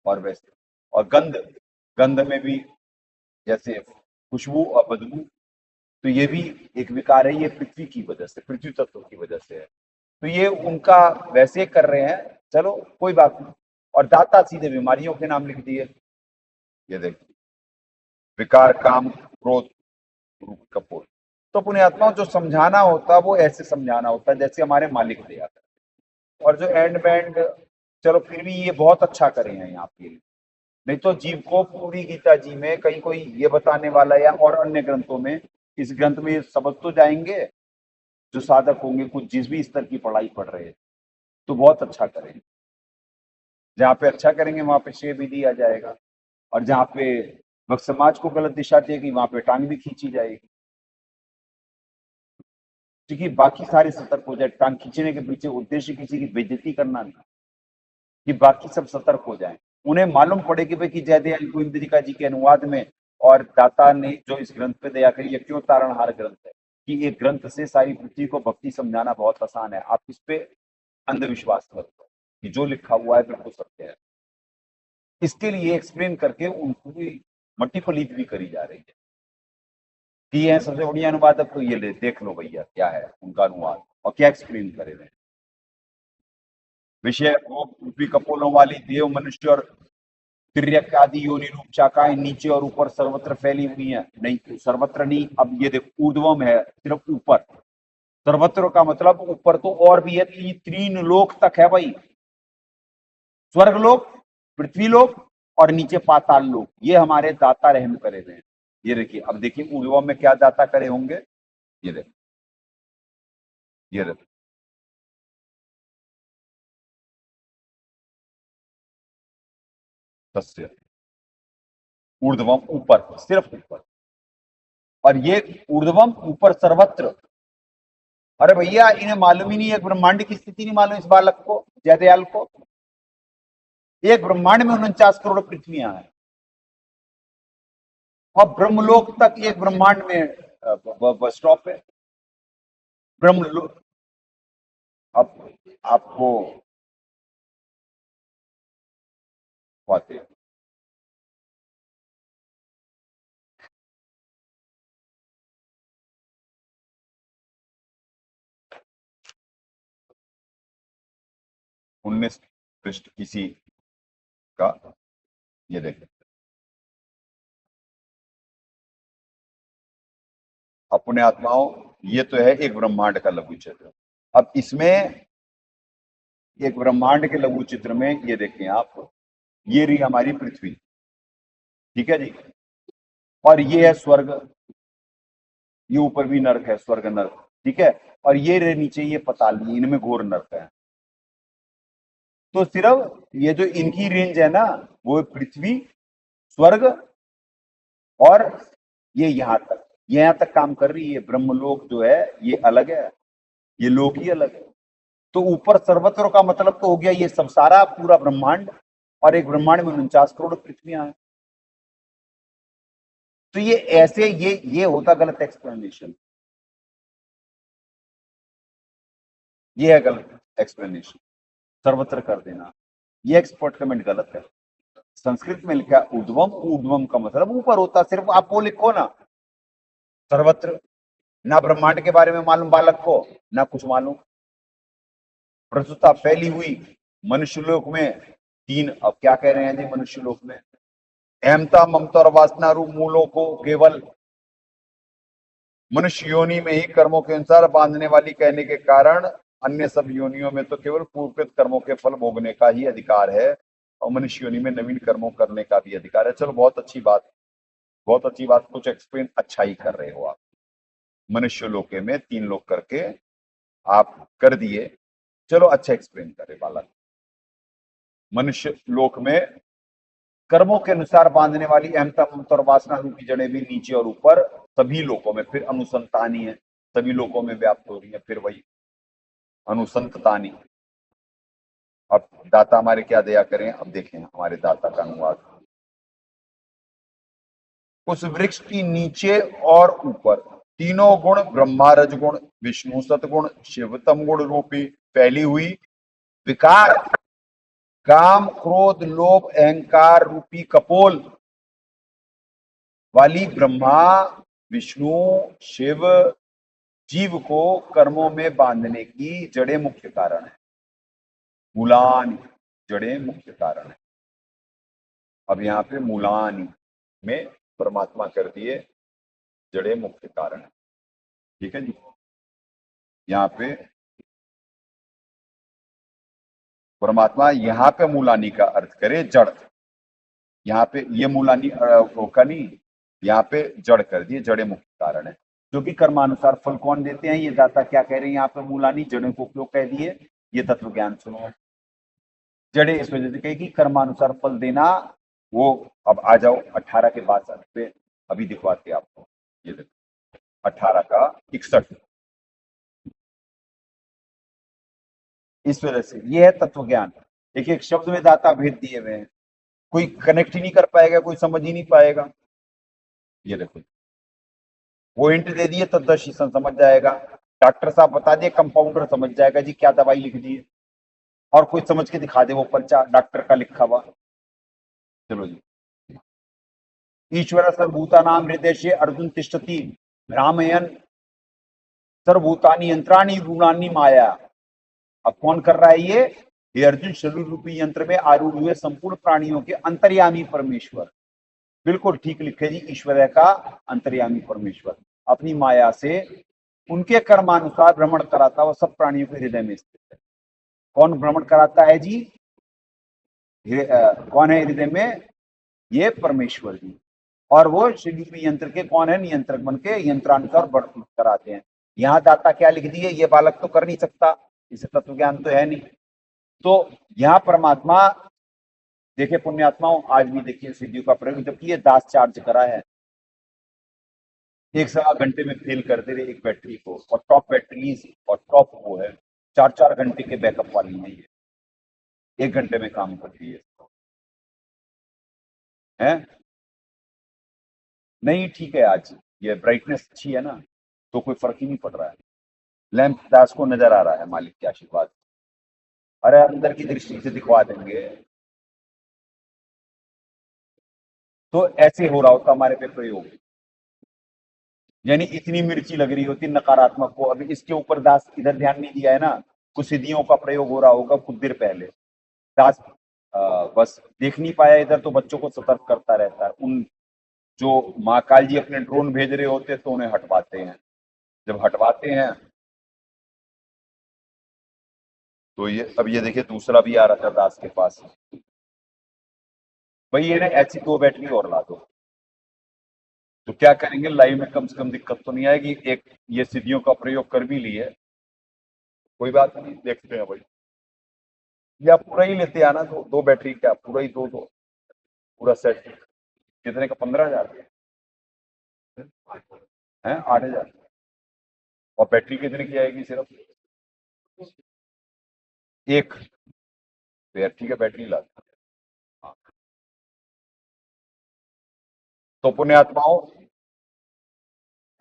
और वैसे और गंध, गंध में भी जैसे खुशबू और बदबू, तो ये भी एक विकार है, ये पृथ्वी की वजह से, पृथ्वी तत्व की वजह से है। तो ये उनका वैसे कर रहे हैं, चलो कोई बात नहीं। और दाता सीधे बीमारियों के नाम लिख दिए। ये देखिए विकार काम क्रोध रूप कपोल। तो पुण्यात्माओं जो समझाना होता है वो ऐसे समझाना होता है जैसे हमारे मालिक दिया करते। और जो एंड बैंड, चलो फिर भी ये बहुत अच्छा करे हैं यहाँ पे, नहीं तो जीव को पूरी गीता जी में कहीं कोई ये बताने वाला या और अन्य ग्रंथों में, इस ग्रंथ में ये समझ तो जाएंगे जो साधक होंगे, कुछ जिस भी स्तर की पढ़ाई पढ़ रहे हैं, तो बहुत अच्छा करेंगे। जहाँ पे अच्छा करेंगे वहां पे श्रेय भी दिया जाएगा, और जहाँ पे भक्त समाज को गलत दिशा देगी वहां पे टांग भी खींची जाएगी। क्योंकि बाकी सारे सतर्क हो जाए, टांग खींचने के पीछे उद्देश्य किसी की बेइज्जती करना नहीं, कि बाकी सब सतर्क हो जाएं। उन्हें मालूम पड़े कि भाई कि जयदयाल गोविंदिका जी के अनुवाद में और दाता ने जो इस ग्रंथ पे दया करी, ये क्यों तारणहार ग्रंथ है, कि एक ग्रंथ से सारी पृथ्वी को भक्ति समझाना बहुत आसान है। आप इस पे अंधविश्वास मत करो कि जो लिखा हुआ है बिल्कुल सत्य है। इसके लिए एक्सप्लेन करके उनको भी मट्टी फलीत भी करी जा रही है। कि है सबसे बढ़िया अनुवादक तो ये ले देख लो भैया क्या है उनका अनुवाद और क्या एक्सप्लेन करे हुए हैं। विषय वो पृथ्वी कपोलों वाली देव मनुष्य और तिर्यक आदि योनि रूप शाखाएं नीचे और ऊपर सर्वत्र फैली हुई हैं। नहीं, सर्वत्र नहीं, अब ये देखो ऊर्ध्वम है सिर्फ ऊपर, सर्वत्र का मतलब ऊपर तो और भी है, तो ये 3 लोक तक है भाई, स्वर्ग लोक, पृथ्वी लोक और नीचे पाताल लोक, ये हमारे दाता रहम करे हुए हैं। ये देखिए, अब देखिए ऊर्ध्वम में क्या दाता करे होंगे, ये देखो, ये देखो, तस्य ऊर्ध्वम ऊपर, सिर्फ ऊपर, और ये ऊर्ध्वम ऊपर सर्वत्र। अरे भैया इन्हें मालूम ही नहीं है, ब्रह्मांड की स्थिति नहीं मालूम इस बालक को, जयदयाल को। एक ब्रह्मांड में 49 करोड़ पृथ्वियां हैं और ब्रह्मलोक तक एक ब्रह्मांड में स्टॉप है। ब्रह्मलोक, अब आपको बातें, उन्नीस पृष्ठ किसी का, ये देखें, अपने आत्माओं, ये तो है एक ब्रह्मांड का लघु चित्र। अब इसमें एक ब्रह्मांड के लघु चित्र में ये देखें आप, ये रही हमारी पृथ्वी, ठीक है जी, और ये है स्वर्ग, ये ऊपर भी नरक है, स्वर्ग नरक, ठीक है, और ये रहे नीचे ये पाताल, इनमें घोर नरक है। तो सिर्फ ये जो इनकी रेंज है ना, वो पृथ्वी, स्वर्ग और ये यहां तक काम कर रही है। ब्रह्मलोक जो है ये अलग है, ये लोक ही अलग है। तो ऊपर सर्वत्र का मतलब तो हो गया ये सब सारा पूरा ब्रह्मांड, और एक ब्रह्मांड में 49 करोड़ पृथ्वियां हैं। तो ये ऐसे ये होता गलत एक्सप्लेनेशन, ये है गलत एक्सप्लेनेशन, सर्वत्र कर देना, ये एक्सपर्ट कमेंट गलत है। संस्कृत में लिखा ऊर्ध्वम, ऊर्ध्वम का मतलब ऊपर होता, सिर्फ आप वो लिखो ना, सर्वत्र, ना ब्रह्मांड के बारे में मालूम बालक को, ना कुछ मालूम, प्रस्तुता फैली हुई मनुष्य लोक में 3, अब क्या कह रहे हैं जी मनुष्य लोक में, अहमता ममता और वासना रूप मूलों को केवल मनुष्य योनि में ही कर्मों के अनुसार बांधने वाली कहने के कारण अन्य सब योनियों में तो केवल पूर्वकृत कर्मों के फल भोगने का ही अधिकार है, और मनुष्य योनि में नवीन कर्मों करने का भी अधिकार है। चलो बहुत अच्छी बात, बहुत अच्छी बात, कुछ एक्सप्लेन अच्छा ही कर रहे हो आप। मनुष्य लोके में 3 लोग करके आप कर दिए, चलो अच्छा एक्सप्लेन करे बालक। मनुष्य लोक में कर्मों के अनुसार बांधने वाली अहमता ममता और वासना रूपी जड़ें भी नीचे और ऊपर सभी लोकों में, फिर अनुसंतानी है, सभी लोकों में व्याप्त हो रही है, फिर वही अनुसंतानी। अब दाता हमारे क्या दया करें, अब देखें हमारे दाता का अनुवाद। उस वृक्ष की नीचे और ऊपर तीनों गुण, ब्रह्मा रजगुण, विष्णु सतगुण, शिवतम गुण रूपी फैली हुई विकार, काम क्रोध लोभ अहंकार रूपी कपोल वाली ब्रह्मा विष्णु शिव जीव को कर्मों में बांधने की जड़ें मुख्य कारण है। मूलान, जड़ें मुख्य कारण है। अब यहाँ पे मूलान में परमात्मा कर दिए जड़ें मुख्य कारण है, ठीक है जी। यहाँ पे परमात्मा, यहाँ पे मूलानी का अर्थ करे जड़, यहाँ पे ये मूलानी का नहीं, यहाँ पे जड़ कर दिए, जड़े मुख्य कारण है, क्योंकि कर्मानुसार फल कौन देते हैं, ये दाता क्या कह रहे हैं यहाँ पे मूलानी, जड़ों को क्यों कह दिए, ये तत्व ज्ञान सुनो। जड़े इस वजह से कहेगी कर्मानुसार फल देना, वो अब आ जाओ 18 के बाद पे अभी दिखवाते आपको, ये देखो 18 का 61, इस वजह से ये है तत्व ज्ञान। एक एक शब्द में दाता भेद दिए हुए हैं, कोई कनेक्ट ही नहीं कर पाएगा, कोई समझ ही नहीं पाएगा। ये देखो वो हिंट दे दिए तो दर्शी समझ जाएगा, डॉक्टर साहब बता दिए, कंपाउंडर समझ जाएगा जी क्या दवाई लिख दी है, और कोई समझ के दिखा दे वो पर्चा डॉक्टर का लिखा हुआ। चलो जी, ईश्वर सर्वभूता नाम हृदय से अर्जुन तिष्ठति, भ्रामयन सर्वभूतानि यंत्राणि रूढ़ानि माया। अब कौन कर रहा है ये अर्जुन शरीर रूपी यंत्र में आरूढ़ हुए संपूर्ण प्राणियों के अंतर्यामी परमेश्वर। बिल्कुल ठीक लिखे जी, ईश्वर का अंतर्यामी परमेश्वर अपनी माया से उनके कर्मानुसार भ्रमण कराता हुआ सब प्राणियों के हृदय में स्थित है। कौन भ्रमण कराता है जी? कौन है हृदय में? ये परमेश्वर जी। और वो शिवरूपी यंत्र के कौन है? नियंत्रक बन के यंत्रानुसार बढ़ कराते हैं। यहाँ दाता क्या लिख दिए? ये बालक तो कर नहीं सकता, इसे तत्व ज्ञान तो है नहीं। तो यहाँ परमात्मा देखिए पुण्यात्माओं, आज भी देखिए सिद्धियों का प्रयोग, जबकि ये दास चार्ज करा है, 1-1.25 घंटे में फेल करते रहे एक बैटरी को, और टॉप बैटरीज और टॉप वो है 4-4 घंटे के बैकअप वाली है, ये 1 घंटे में काम करती है? नहीं ठीक है, आज ये ब्राइटनेस अच्छी है ना, तो कोई फर्क ही नहीं पड़ रहा है। लैंप दास को नजर आ रहा है मालिक के आशीर्वाद। अरे अंदर की दृष्टि से दिखवा देंगे। तो ऐसे हो रहा होता हमारे पे प्रयोग, यानी इतनी मिर्ची लग रही होती नकारात्मक को, अभी इसके ऊपर दास इधर ध्यान नहीं दिया है ना, कुछ सिद्धियों का प्रयोग हो रहा होगा कुछ देर पहले। दास बस देख नहीं पाया इधर, तो बच्चों को सतर्क करता रहता है। उन जो महाकाल जी अपने ड्रोन भेज रहे होते तो उन्हें हटवाते हैं, जब हटवाते हैं तो ये अब ये देखिए दूसरा भी आ रहा था दास के पास, भाई ये ना ऐसी 2 बैटरी और ला दो। तो क्या करेंगे, लाइव में कम से कम दिक्कत तो नहीं आएगी। एक ये सिद्धियों का प्रयोग कर भी लिए, कोई बात नहीं, देखते हैं भाई। या पूरा ही लेते आना, 2 बैटरी क्या पूरा ही दो पूरा सेट कितने का? 15,000 है, 8,000। और बैटरी कितने की आएगी? सिर्फ एक। तो यार ठीक है, बैटरी ला दो। हाँ। तो पुण्यात्माओं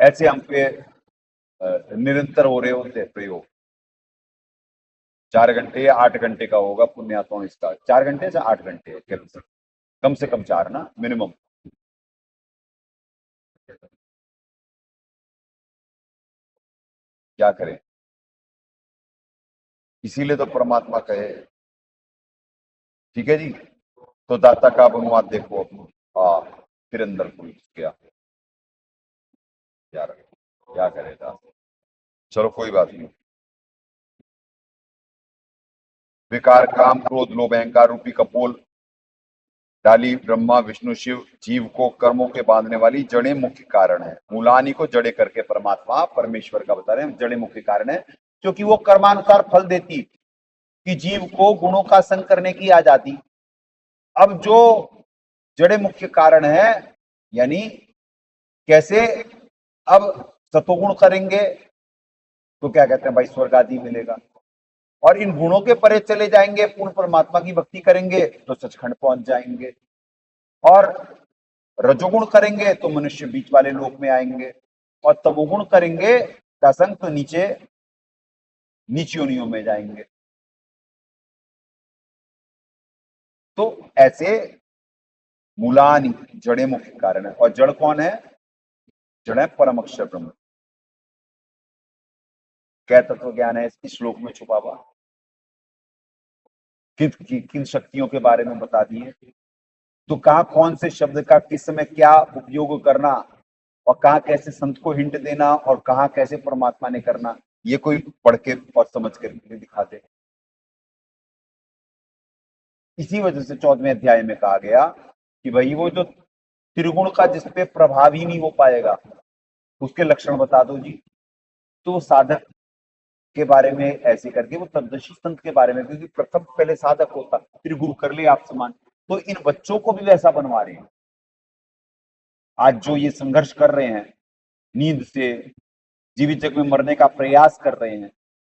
ऐसे हम पे निरंतर हो रहे होते हैं प्रयोग। 4 घंटे या 8 घंटे का होगा पुण्यात्माओं इसका, 4 घंटे से 8 घंटे कम से कम 4 ना मिनिमम। क्या करें, इसीलिए तो परमात्मा कहे। ठीक है जी, तो दाता का अब अनुवाद देखो अपनी। हाँ, फिर अंदर खुल गया यार, क्या करेगा। चलो कोई बात नहीं। विकार काम क्रोध लोभ अहंकार रूपी कपोल डाली ब्रह्मा विष्णु शिव जीव को कर्मों के बांधने वाली जड़े मुख्य कारण है। मूलानी को जड़े करके परमात्मा परमेश्वर का बता रहे हैं, जड़े मुख्य कारण है, क्योंकि वो कर्मानुसार फल देती कि जीव को गुणों का संग करने की आजादी। अब जो जड़े मुख्य कारण है, यानी कैसे? अब सतोगुण करेंगे तो क्या कहते हैं भाई, स्वर्ग आदि मिलेगा। और इन गुणों के परे चले जाएंगे, पूर्ण परमात्मा की भक्ति करेंगे तो सचखंड पहुंच जाएंगे। और रजोगुण करेंगे तो मनुष्य बीच वाले लोक में आएंगे, और तमोगुण करेंगे दासंग तो नीचे नीच योनियों में जाएंगे। तो ऐसे मूलानी जड़े मुख्य कारण है। और जड़ कौन है? जड़ है परम अक्षर ब्रह्म। क्या तत्व ज्ञान है इस श्लोक में छुपा हुआ? किन शक्तियों के बारे में बता दिए। तो कहा कौन से शब्द का किस समय क्या उपयोग करना, और कहा कैसे संत को हिंट देना, और कहा कैसे परमात्मा ने करना, ये कोई पढ़ के और समझ कर दिखा दे। इसी वजह से 14वें अध्याय में कहा गया कि भाई वो जो त्रिगुण का जिसपे प्रभाव ही नहीं हो पाएगा, उसके लक्षण बता दो जी। तो साधक के बारे में ऐसे करके वो तद्दर्शी संत के बारे में, क्योंकि प्रथम पहले साधक होता, फिर गुरु कर ले आप समान। तो इन बच्चों को भी वैसा बनवा रहे हैं। आज जो ये संघर्ष कर रहे हैं नींद से, जीवित जग में मरने का प्रयास कर रहे हैं,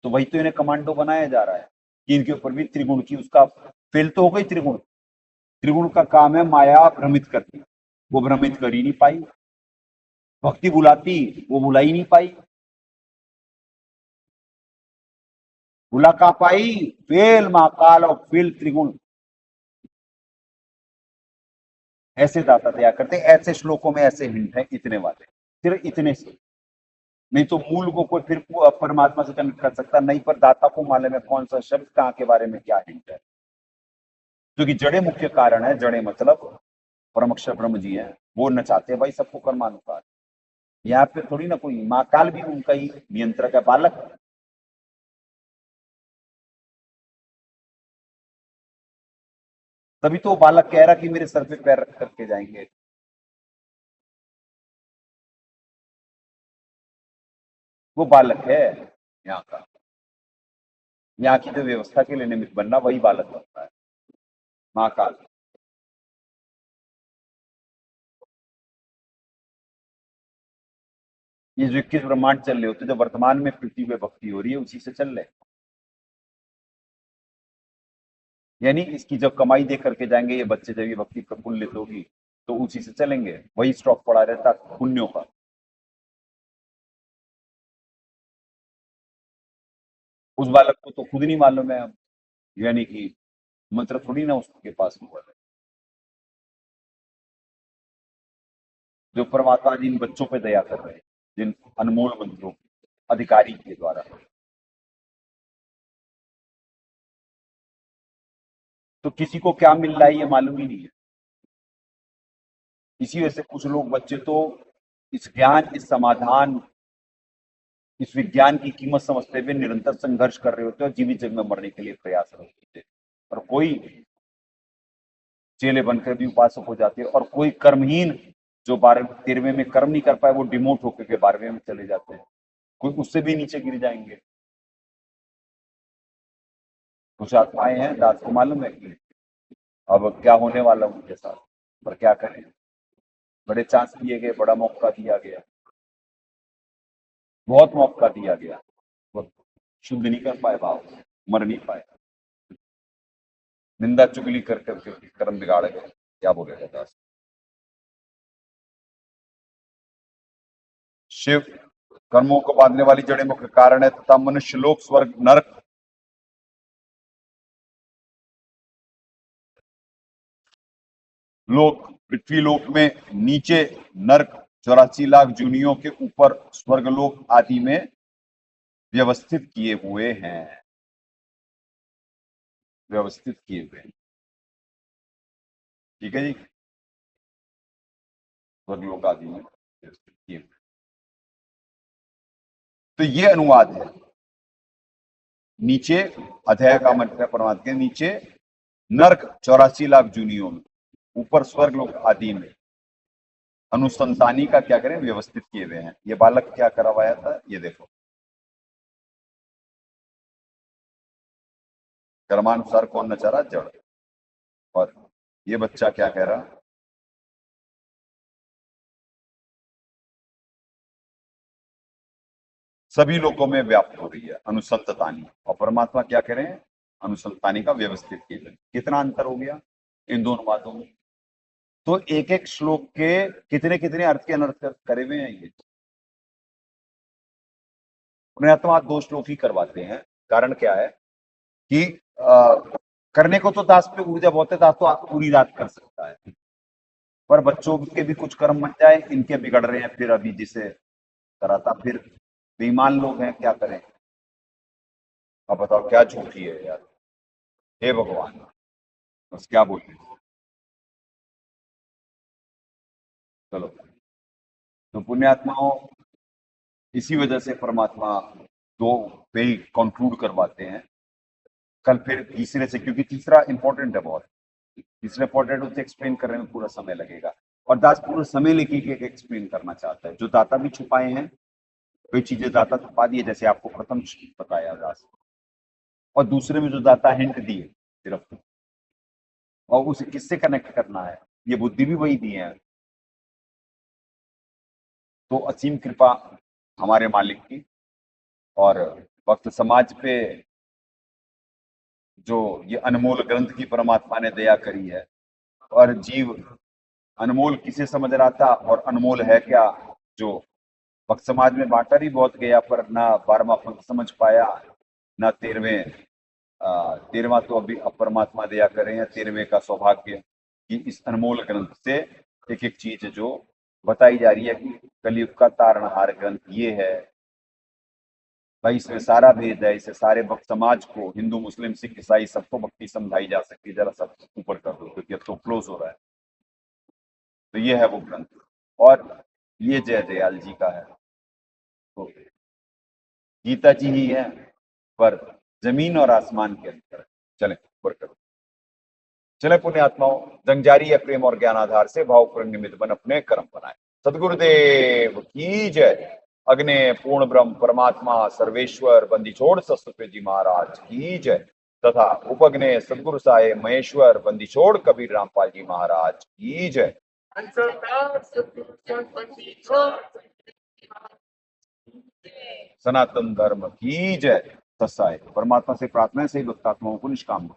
तो वही तो इन्हें कमांडो बनाया जा रहा है कि इनके ऊपर भी त्रिगुण की, उसका फेल तो हो गई। त्रिगुण, त्रिगुण का काम है माया भ्रमित करती, वो भ्रमित कर ही नहीं पाई। भक्ति बुलाती, वो बुला ही नहीं पाई। बुला का पाई? फेल महाकाल और फेल त्रिगुण। ऐसे दाता तैयार करते, ऐसे श्लोकों में ऐसे हिंट है इतने वाले, सिर्फ इतने से। नहीं तो मूल को कोई फिर परमात्मा से कनेक्ट कर सकता नहीं, पर दाता को मालूम है कौन सा शब्द कहाँ के बारे में क्या हिंट है, क्योंकि जड़े मुख्य कारण है। जड़े मतलब परम अक्षर ब्रह्म जी है, वो न चाहते भाई सबको कर्मानुसार। यहाँ पे थोड़ी ना कोई महाकाल भी उनका ही नियंत्रक है, बालक। तभी तो वो बालक कह रहा कि मेरे सर पे पैर रख करके जाएंगे। वो बालक है यहाँ का, यहाँ की जो व्यवस्था के लिए निमित्त बनना वही बालक बनता है, महाकाल। ये जो 21 ब्रह्मांड चल रहे होते जो वर्तमान में पृथ्वी पे भक्ति हो रही है उसी से चल रहे हैं। यानी इसकी जब कमाई दे करके जाएंगे ये बच्चे, जब ये भक्ति प्रफुल्लित होगी तो उसी से चलेंगे, वही स्टॉक पड़ा रहता पुण्यों का। उस बालक को तो खुद नहीं मालूम है अब, यानी कि मंत्र थोड़ी ना उसके पास हुआ है। जो परमात्मा जिन बच्चों पे दया कर रहे हैं, जिन अनमोल मंत्रों अधिकारी के द्वारा, तो किसी को क्या मिल रहा है ये मालूम ही नहीं है। इसी वजह से कुछ लोग बच्चे तो इस ज्ञान, इस समाधान, इस विज्ञान की कीमत समझते हुए निरंतर संघर्ष कर रहे होते हैं और जीवित जग में मरने के लिए प्रयास कर रहे होते हैं। और कोई चेले बनकर भी उपासक हो जाते हैं, और कोई कर्महीन जो 12वें 13वें में कर्म नहीं कर पाए वो डिमोट होकर के 12वें में चले जाते हैं, कोई उससे भी नीचे गिर जाएंगे। कुछ आत्माएं हैं, दास को मालूम है कि अब क्या होने वाला उनके साथ, पर क्या करें, बड़े चांस दिए गए, बड़ा मौका दिया गया, बहुत मौका दिया गया, वो शुद्ध नहीं कर पाए भाव, मर नहीं पाए, निंदा चुगली कर करके कर्म बिगाड़ गए। क्या बोलेगा दास। शिव कर्मों को बांधने वाली जड़ें मुख्य कारण है तथा मनुष्य लोक, स्वर्ग, नरक, लोक पृथ्वी लोक में नीचे, नरक 84 लाख जूनियों के ऊपर, स्वर्गलोक आदि में व्यवस्थित किए हुए हैं, व्यवस्थित किए हुए हैं। ठीक है जी, स्वर्गलोक आदि में व्यवस्थित किए हुए। तो ये अनुवाद है। नीचे अध्याय का मतलब है परमात्मा के नीचे नरक 84 लाख जूनियों में, ऊपर स्वर्गलोक आदि में अनुसंतानी का क्या करें व्यवस्थित किए हुए हैं। ये बालक क्या करवाया था ये देखो, कर्मानुसार कौन नचा रहा, जड़। और ये बच्चा क्या कह रहा, सभी लोगों में व्याप्त हो रही है अनुसंतानी, और परमात्मा क्या कह रहे हैं, अनुसंतानी का व्यवस्थित किए हुए। कितना अंतर हो गया इन दोनों बातों में। तो एक एक श्लोक के कितने कितने अर्थ के अनर्थ करे हुए हैं ये। पुण्यात्मा 2 श्लोक ही करवाते हैं, कारण क्या है कि करने को तो दास पे ऊर्जा बहुत है, दास तो आप पूरी रात कर सकता है, पर बच्चों के भी कुछ कर्म बन जाए, इनके बिगड़ रहे हैं, फिर अभी जिसे कराता फिर बेईमान लोग हैं, क्या करें। अब बताओ क्या झूठी है यार, हे भगवान, बस क्या बोले। चलो, तो पुण्यात्माओं इसी वजह से परमात्मा दो पे ही कंक्लूड करवाते हैं। कल फिर तीसरे से, क्योंकि तीसरा इंपॉर्टेंट है बहुत, तीसरा इंपॉर्टेंट उसे एक्सप्लेन करने में पूरा समय लगेगा, और दास पूरा समय लेके एक एक्सप्लेन करना चाहता है। जो दाता भी छुपाए हैं, कोई चीजें दाता छुपा दी है, जैसे आपको प्रथम बताया दास, और दूसरे में जो दाता हिंट दिए सिर्फ, और उसे किससे कनेक्ट करना है ये बुद्धि भी वही दी है। तो असीम कृपा हमारे मालिक की, और भक्त समाज पे जो ये अनमोल ग्रंथ की परमात्मा ने दया करी है, और जीव अनमोल किसे समझ रहा था और अनमोल है क्या, जो भक्त समाज में बांटा ही बहुत गया, पर ना 12वां पंथ समझ पाया, ना 13वां तो अभी अब परमात्मा दया कर रहे हैं 13वें का सौभाग्य, कि इस अनमोल ग्रंथ से एक एक चीज जो बताई जा रही है कि कलयुग का तारणहार ग्रंथ ये है, भाई इसमें सारा भेद है, इसे सारे भक्त समाज को, हिंदू मुस्लिम सिख ईसाई सबको भक्ति समझाई जा सकती है, जरा सब ऊपर कर दो क्योंकि अब तो क्लोज हो रहा है। तो ये है वो ग्रंथ, और ये जय दयाल जी का है। तो गीता जी ही है पर जमीन और आसमान के अंतर। चले ऊपर करो। चले पुण्यात्माओं, जंग जारी है प्रेम और ज्ञान आधार से, भाव पर निमित्त बन अपने कर्म बनाए। सदगुरुदेव की जय। अग्ने पूर्ण ब्रह्म परमात्मा सर्वेश्वर बंदी छोड़ सतसुखदेव जी महाराज की जय। तथा उपग्ने सदगुरु साहेब महेश्वर बंदी छोड़ कबीर रामपाल जी महाराज की जय। सनातन धर्म की जय। सत्साई। परमात्मा से प्रार्थना है सही भक्तात्माओं को निष्काम